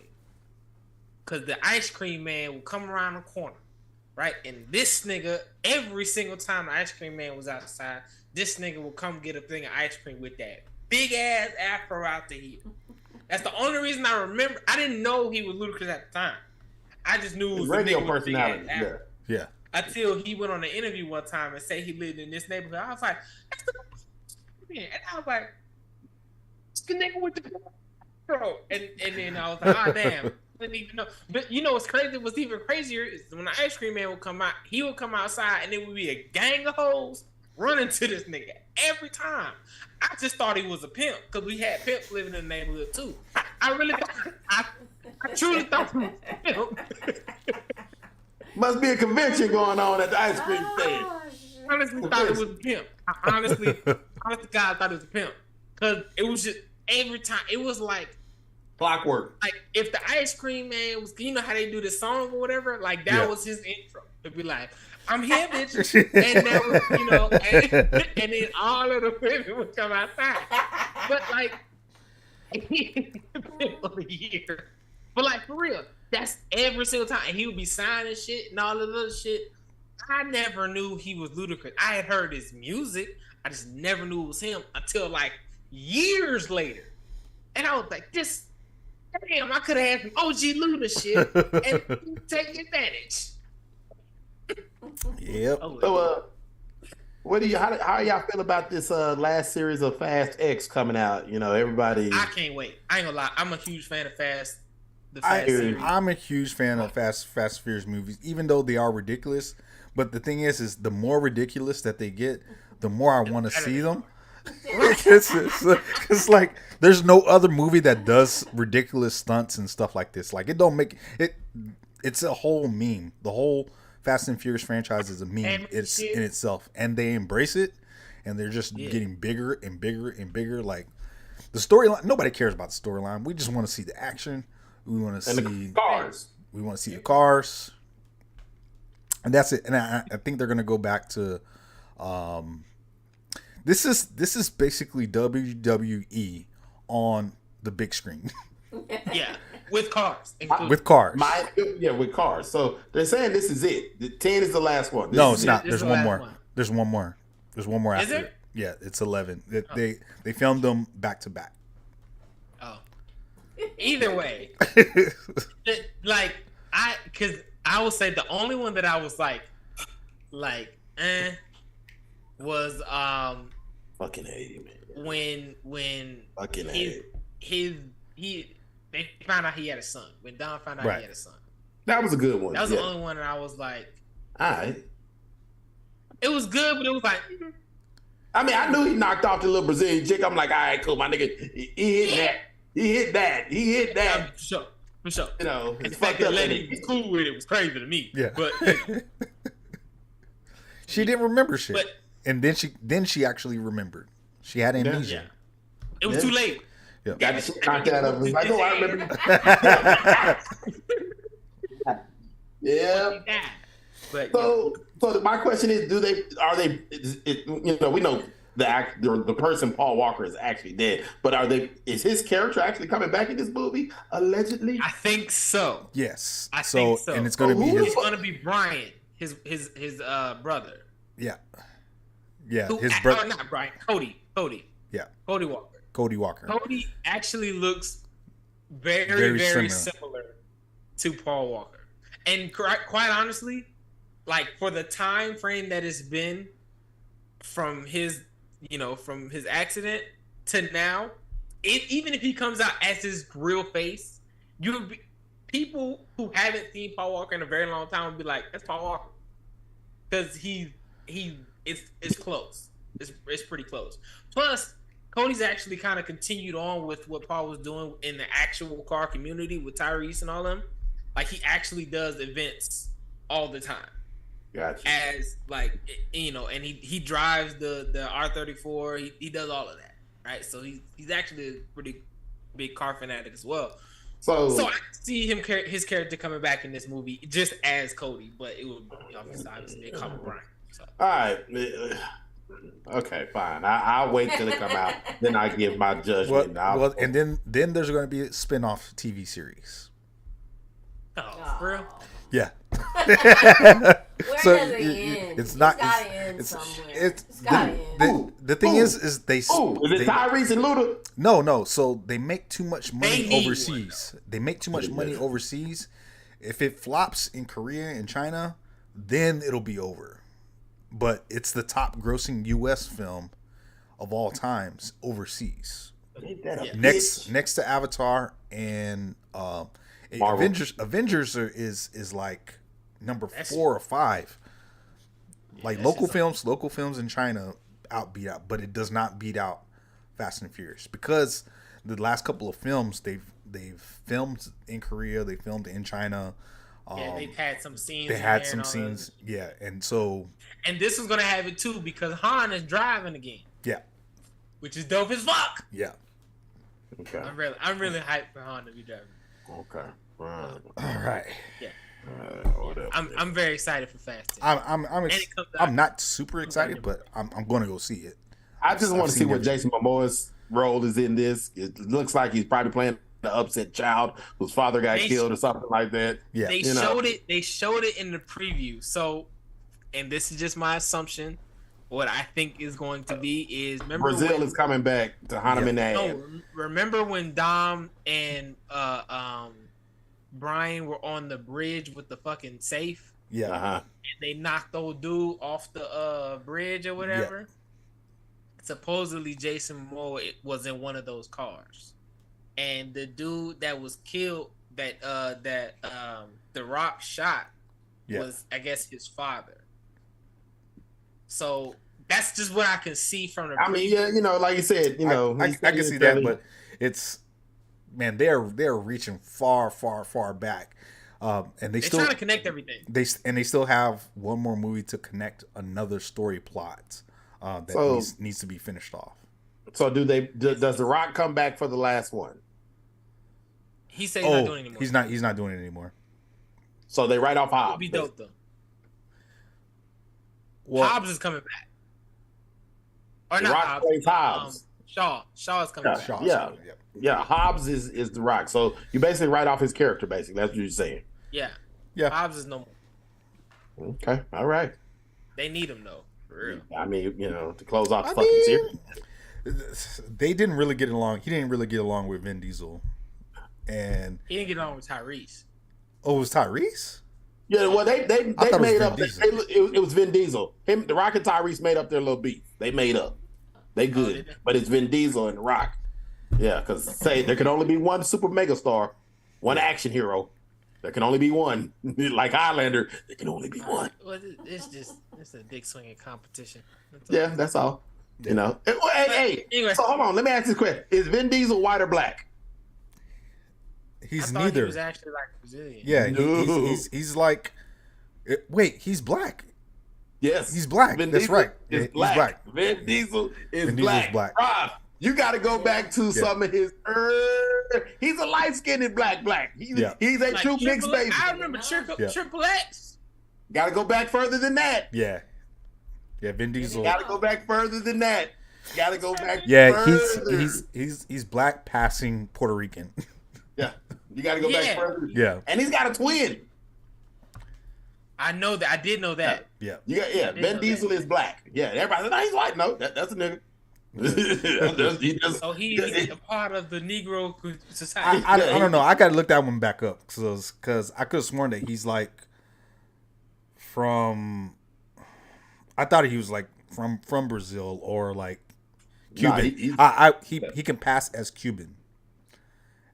Cause the ice cream man would come around the corner, right? And this nigga, every single time the ice cream man was outside, this nigga would come get a thing of ice cream with that big ass afro out the heel. That's the only reason I remember. I didn't know he was Ludacris at the time. I just knew it was radio a nigga with a big ass personality. afro. Yeah. Until he went on an interview one time and said he lived in this neighborhood. I was like, that's the man. And I was like, it's the nigga with the afro. And then I was like, ah, damn. Didn't even know. But you know what's crazy? What's even crazier is when the ice cream man would come out, he would come outside and it would be a gang of hoes running to this nigga every time. I just thought he was a pimp because we had pimps living in the neighborhood too. I really thought, I truly thought he was a pimp. Must be a convention going on at the ice cream stand. I honestly thought it was a pimp. I honestly, God, thought it was a pimp because it was just every time. It was like Clockwork. Like if the ice cream man was, you know how they do the song or whatever, like that was his intro. It'd be like, I'm here, bitch, and that was, you know, and then all of the women would come outside. But like, for a year, but like for real, that's every single time. And he would be signing shit and all of the other shit. I never knew he was Ludacris. I had heard his music, I just never knew it was him until like years later, and I was like, this. Damn, I could have had some OG Luda shit and take advantage. Yep. So, what do you? How y'all feel about this last series of Fast X coming out? You know, everybody. I can't wait. I ain't gonna lie. I'm a huge fan of Fast. The Fast series. I'm a huge fan of Fast and Furious movies, even though they are ridiculous. But the thing is the more ridiculous that they get, the more I want to see them. It's like there's no other movie that does ridiculous stunts and stuff like this. Like it don't make it. It's a whole meme. The whole Fast and Furious franchise is a meme. It's in itself, and they embrace it, and they're just getting bigger and bigger and bigger. Like the storyline, nobody cares about the storyline. We just want to see the action. We want to see the cars. We want to see the cars, and that's it. And I think they're gonna go back to. This is basically WWE on the big screen. Yeah, with cars. With cars. With cars. So they're saying this is it. The 10 is the last one. No, it's not. There's one more. There's one more. There's one more after it. Yeah, it's 11. They filmed them back to back. Oh. Either way, because I would say the only one that I was was fucking hate him, man. When fucking they found out he had a son. When Don found out he had a son. That was a good one. That was the only one that I was like, all right. It was good, but it was like I mean, I knew he knocked off the little Brazilian chick. I'm like, all right, cool, my nigga. He hit that. For sure. You know, and the fact that lady was cool with it was crazy to me. Yeah. But she didn't remember shit. But, and then she actually rememred. She had amnesia. Yeah. It was too late. Yeah. Got the shit knocked out of him. Like, oh, I remember. Yeah. But so my question is, you know, we know the person Paul Walker is actually dead, but is his character actually coming back in this movie allegedly? I think so. Yes. I think so. And it's going to be it's going to be Brian, his brother. Yeah. Yeah, his brother. Not Brian. Cody. Yeah. Cody Walker. Cody Walker. Cody actually looks very similar to Paul Walker. And quite honestly, like for the time frame that it's been from his accident to now, even if he comes out as his real face, people who haven't seen Paul Walker in a very long time will be like, that's Paul Walker. Because it's close. It's pretty close. Plus, Cody's actually kind of continued on with what Paul was doing in the actual car community with Tyrese and all them. Like he actually does events all the time. Gotcha. As like, you know, and he drives the R34. He does all of that, right? So he's actually a pretty big car fanatic as well. So I see his character coming back in this movie just as Cody, but it would obviously they call him Brian. So. All right. Okay, fine. I'll wait till it come out. Then I give my judgment. Well, and then there's going to be a spin-off TV series. Oh, for real? Yeah. Where So does it end? it's not. gotta end It's somewhere. it's It's gotta end. the thing is they. Oh, is it they- Tyrese and Luda? No. So they make too much money They need overseas. They make too much money overseas. If it flops in Korea and China, then it'll be over. But it's the top grossing U.S. film of all times overseas. Ain't that a Next to Avatar and Marvel. Avengers is like number That's- 4 or 5. Like that's local just films in China beat out, but it does not beat out Fast and Furious because the last couple of films they've filmed in Korea, they filmed in China. Yeah, they've had some scenes. They in had there some and all scenes, that. yeah, and so And this is gonna have it too because Han is driving again, yeah, which is dope as fuck. yeah. Okay. I'm really hyped for Han to be driving. Okay. Right. All right, Whatever. I'm very excited for Fast 10. I'm And it comes out- I'm not super excited, but I'm going to go see it. I just want to see seen what everything. Jason Momoa's role is in this. It looks like he's probably playing the upset child whose father got They- killed or something like that. Yeah, They you know. showed it. They showed it in the preview. So, and this is just my assumption. What I think is going to be is remember Brazil when, is coming back to hunt him in the ass. no, remember when Dom and Brian were on the bridge with the fucking safe yeah, Uh-huh. and they knocked old dude off the bridge or whatever. Supposedly Jason Momoa was in one of those cars, and the dude that was killed that The Rock shot yeah. was, I guess, his father. So that's just what I can see from the. I mean, yeah, like you said, I can see that, but it's man, they're reaching far back, and they they're still trying to connect everything. they still have one more movie to connect another story plot that So- needs to be finished off. So does The Rock come back for the last one? He said he's not doing it anymore. He's not doing it anymore. So they write off It'll Hobbs. be dope though. Well, Hobbs is coming back. Or The not Rock Hobbs. plays Hobbs. Shaw is coming back. Shaw's Yeah. coming, yeah. Yeah, Hobbs is The Rock. So you basically write off his character, basically. That's what you're saying. Yeah. Yeah. Hobbs is no more. Okay, all right. They need him though. For real. I mean, to close off the I fucking mean- series. They didn't really get along. He didn't really get along with Vin Diesel, and He didn't get on with Tyrese. it was Tyrese. Yeah, well, they thought it was made Vin up. It was Vin Diesel. Him, The Rock, and Tyrese made up their little beef. They made up. They good, did they? but it's Vin Diesel and The Rock. Yeah, because say there can only be one super mega star, one action hero. There can only be one. Like Highlander, there can only be one. Well, it's a dick swinging competition. That's all. Yeah, that's all. Hey, Anyway. so hold on. Let me ask this question: is Vin Diesel white or black? I He's thought neither. He was actually like Brazilian. Yeah, No. he's like, wait, he's black. Yes, He's black. That's Diesel right. Is He's black. black. Vin Diesel is Vin Diesel's black. black. Rob, you got to go back to some of his. He's a light skinned black. He's Yeah. he's a Like true mixed Triple- baby. I remember Yeah. Triple X. Got to go back further than that. Yeah, Vin Diesel. Got to go back further than that. Got to go back. Yeah, further. he's black passing Puerto Rican. Yeah. You got to go back Yeah. further. Yeah, And he's got a twin. I know that. I did know that. yeah. You got didn't Vin know Diesel that. is black. Yeah, everybody said, no, he's white. No, that's a nigga. He just- So he's a part of the Negro society. I don't know. I gotta look that one back up because I could have sworn that he's like from. I thought he was like from Brazil or like Nah, Cuban. he's- He can pass as Cuban,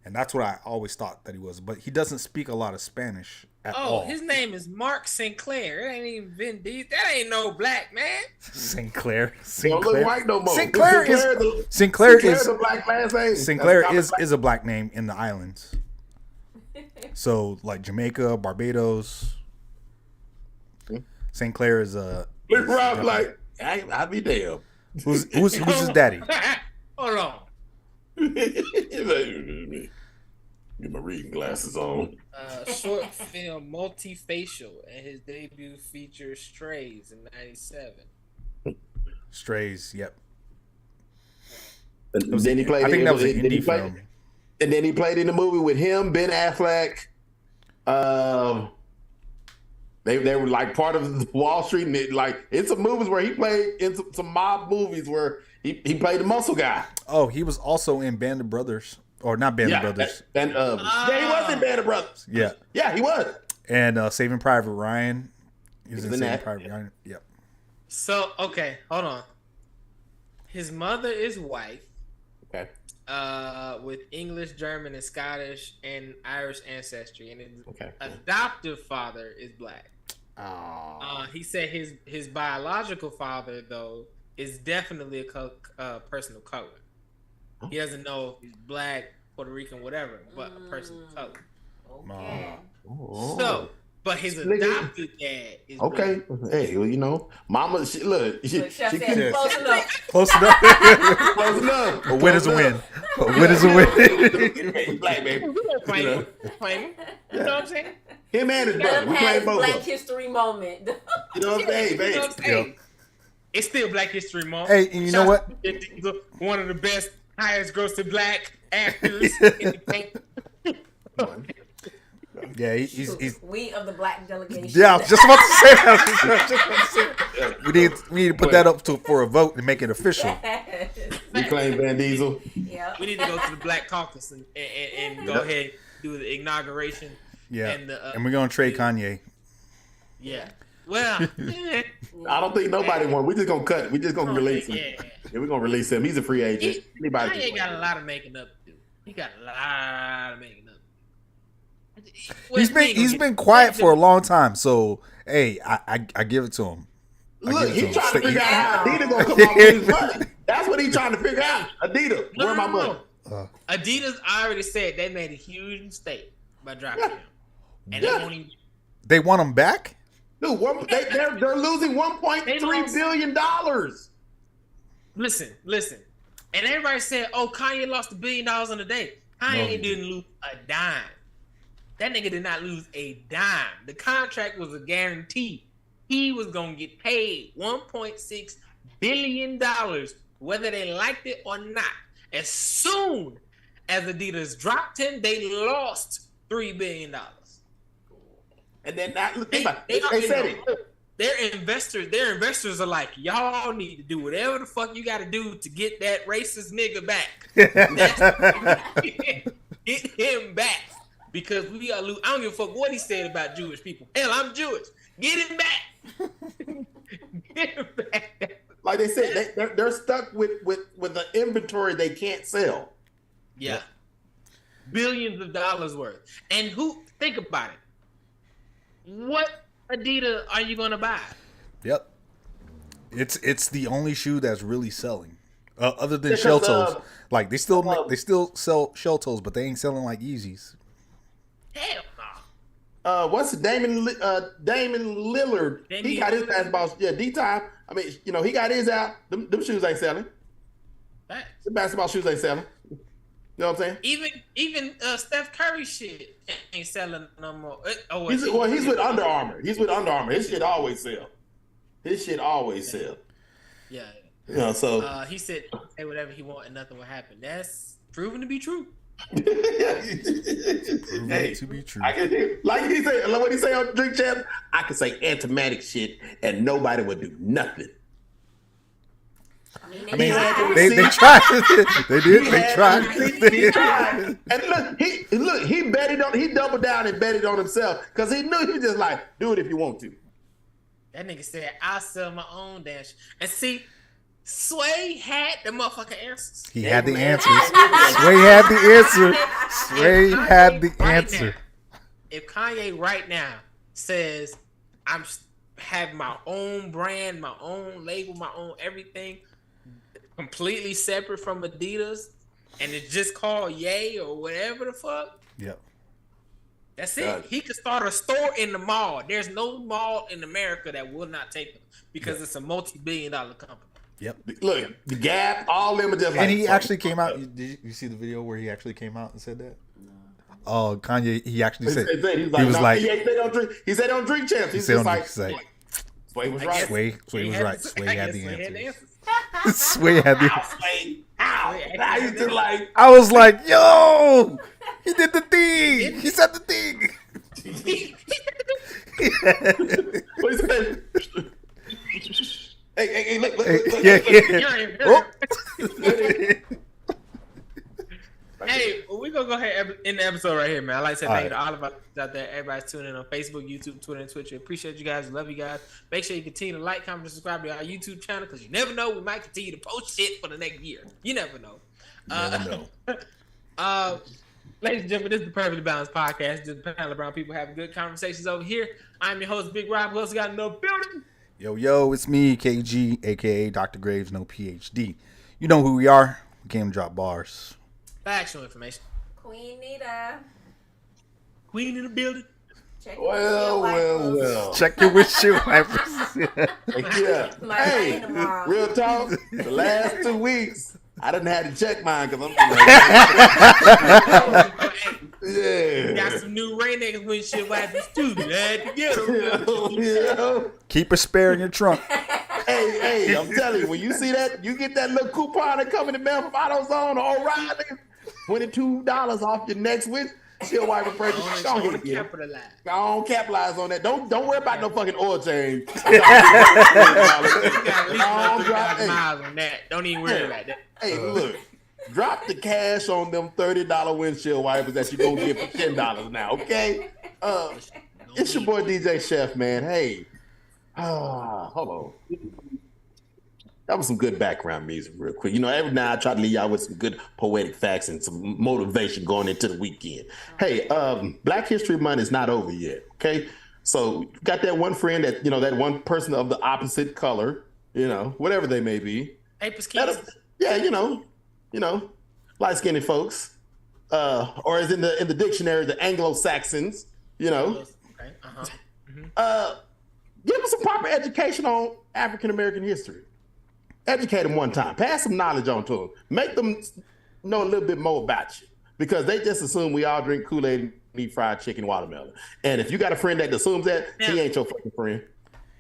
and that's what I always thought that he was. But he doesn't speak a lot of Spanish at all. His name is Mark Sinclair. It ain't even Vin Diesel. That ain't no black man. Sinclair. He don't look white no more. Sinclair is Sinclair's a black last name. Sinclair That's is a black name in the islands. So like Jamaica, Barbados. Sinclair is a. Look, Rob, like, I'd be damn. Who's his daddy? Hold on. Get my reading glasses on. Short film Multifacial, and his debut features Strays in '97. Strays. Yep. And then he played. I think that was an then he indie played- film. And then he played in the movie with him, Ben Affleck, They were like part of Wall Street, and it's some movies where he played in some mob movies where he played the muscle guy. Oh, he was also in Band of Brothers, or not Band of Brothers. Yeah, he was in Band of Brothers. Yeah, he was. And Saving Private Ryan. He was in in Saving that. Private Ryan. Yep. So okay, hold on. His mother is white. Okay. With English, German, and Scottish and Irish ancestry, and his Okay. adoptive father is black. Oh. He said his biological father though is definitely a person of color. He doesn't know if he's black, Puerto Rican, whatever, but a person of color. Okay. Oh. So, but his adopted dad is okay. black. Hey, well, mama, Look, Chef said Yes. close enough. Close enough. close enough. A win is a win. A win is a win. Black baby. Claim him. You know what I'm saying? Him and his Let brother. him We have claim his both of Black them. History moment. You know what I'm saying, You know babe? what I'm saying? It's still Black History Month. Hey, and you know what? One of the best, highest grossing black actors in the game. Yeah, he's We of the black delegation. yeah, I was just about to say that. We need to put that up for a vote and make it official. We claim Van Diesel. Yeah. We need to go to the Black Caucus and go Yep. ahead and do the inauguration. Yeah, And, and we're gonna trade Kanye. Yeah. Well, I don't think nobody won. We're just gonna cut it. We're just gonna release him. yeah. Yeah, we're gonna release him. He's a free agent. Anybody Kanye can got win. a lot of making up to do. He got a lot of making up. He's been quiet for a long time, so hey, I give it to him. Look, he's trying to figure out how He- Adidas gonna come off with his money. That's what he's trying to figure out. Adidas, where my money? Adidas already said they made a huge mistake by dropping him, and Yeah. they won't even. They want him back. Dude, they're losing They $1.3 lost. billion. Listen, and everybody said, "Oh, Kanye lost $1 billion in a day." Kanye he didn't lose a dime. That nigga did not lose a dime. The contract was a guarantee. He was gonna get paid $1.6 billion, whether they liked it or not. As soon as Adidas dropped him, they lost $3 billion. And then that, They said it. Their investors are like, y'all need to do whatever the fuck you got to do to get that racist nigga back. Get him back, because we are lose. I don't give a fuck what he said about Jewish people. Hell, I'm Jewish. Get him back. Get him back. Like they said, they're stuck with the inventory they can't sell. Yeah. Billions of dollars worth. And think about it. What Adidas are you gonna buy? Yep. It's the only shoe that's really selling, other than Because, shell toes. Like they still sell shell toes, but they ain't selling like Yeezys. Hell no. What's Damon Lillard? He got his basketball. Yeah, D-Time. I mean, he got his out. Them shoes ain't selling. Facts. The basketball shoes ain't selling. You know what I'm saying? Even Steph Curry shit ain't selling no more. He's with Under Armour. He's with Under Armour. His shit always sell. Yeah. So he said, "Say whatever he want and nothing will happen." That's proven to be true. Proven to be true. I can, like he said, like what he say on Drink Champ, I can say antimatic shit and nobody would do nothing. I mean, they tried. They did. They tried. And look, he doubled down and betted on himself because he knew he was just like, do it if you want to. That nigga said, "I'll sell my own dash." And see, Sway had the motherfucking answers. He had the answers. Sway had the answer. Sway had the answer. Now, if Kanye right now says, "I'm have my own brand, my own label, my own everything, completely separate from Adidas, and it's just called Ye or whatever the fuck," Yep. that's it. He could start a store in the mall. There's no mall in America that will not take him because it's a multi-billion-dollar company. Yep. Look, the Gap, all them are just like. And he actually came out. Did you see the video where he actually came out and said that? Oh, Kanye. He actually said he was like, he said don't drink champs. He's just like, Sway was right. Sway was right. Sway had the Sway answers. Sway had the. I used to like. I was like, yo, he did the thing. He said the thing. Hey, well, we're gonna go ahead and end the episode right here, man. I like to say thank you to all of us out there. Everybody's tuning in on Facebook, YouTube, Twitter, and Twitch. We appreciate you guys. Love you guys. Make sure you continue to like, comment, and subscribe to our YouTube channel because you never know. We might continue to post shit for the next year. You never know. Ladies and gentlemen, this is the Perfectly Balanced Podcast. Just a panel of brown people having good conversations over here. I'm your host, Big Rob. Who else got in the building? Yo, it's me, KG, aka Dr. Graves, no PhD. You know who we are. We came to drop bars. Factual information. Queen Nita. Queen in the building. Check Well. Check your windshield wipers. Yeah. Hey, real talk. The last 2 weeks, I didn't have to check mine because I'm Got some new Rain-X windshield wipers too. Glad to get them. Keep a spare in your trunk. Hey, I'm telling you, when you see that, you get that little coupon that come in the mail from AutoZone or O'Reilly, $22 off your next windshield wiper purchase. Don't capitalize on that. Don't worry about no fucking oil change. Don't even worry about that. Hey, look, drop the cash on them $30 windshield wipers that you're gonna get for $10 now, okay? It's your boy DJ Chef, man. Hey, hold on. That was some good background music, real quick. You know, every now I try to leave y'all with some good poetic facts and some motivation going into the weekend. Hey, Black History Month is not over yet, okay? So you got that one friend that, you know, that one person of the opposite color, you know, whatever they may be. Yeah, you know, light-skinned folks, or as in the dictionary, the Anglo-Saxons, you know. Okay. Give them some proper education on African American history. Educate them one time. Pass some knowledge on to them. Make them know a little bit more about you, because they just assume we all drink Kool-Aid and eat fried chicken, watermelon. And if you got a friend that assumes that, he ain't your fucking friend.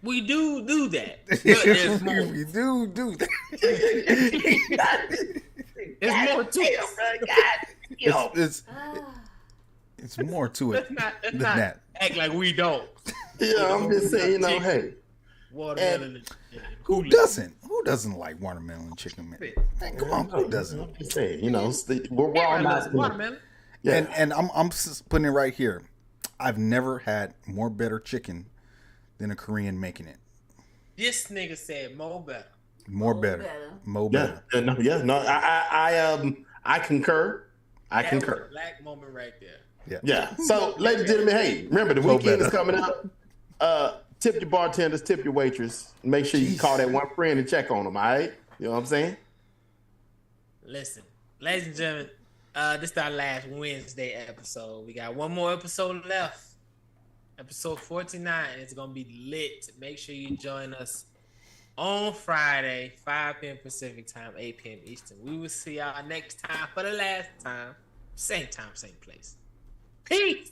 We do that. But there's more. We do that. There's more to it. It's more to it Let's than not that. act like we don't. Yeah, I'm just saying, you know, hey. Watermelon and Who doesn't? Who doesn't like watermelon and chicken, man? Man, come on, who doesn't? I'm just saying, you know, we're all not. Watermelon. Yeah. And I'm just putting it right here. I've never had more better chicken than a Korean making it. This nigga said more better. More better. I concur. I That concur. was a black moment right there. Yeah. So, ladies and gentlemen, hey, remember the weekend is coming up. Tip your bartenders, tip your waitress. Make sure you call that one friend and check on them. All right, you know what I'm saying? Listen, ladies and gentlemen, this is our last Wednesday episode. We got one more episode left. Episode 49. It's gonna be lit. Make sure you join us on Friday, 5 p.m. Pacific time, 8 p.m. Eastern. We will see y'all next time for the last time. Same time, same place. Peace.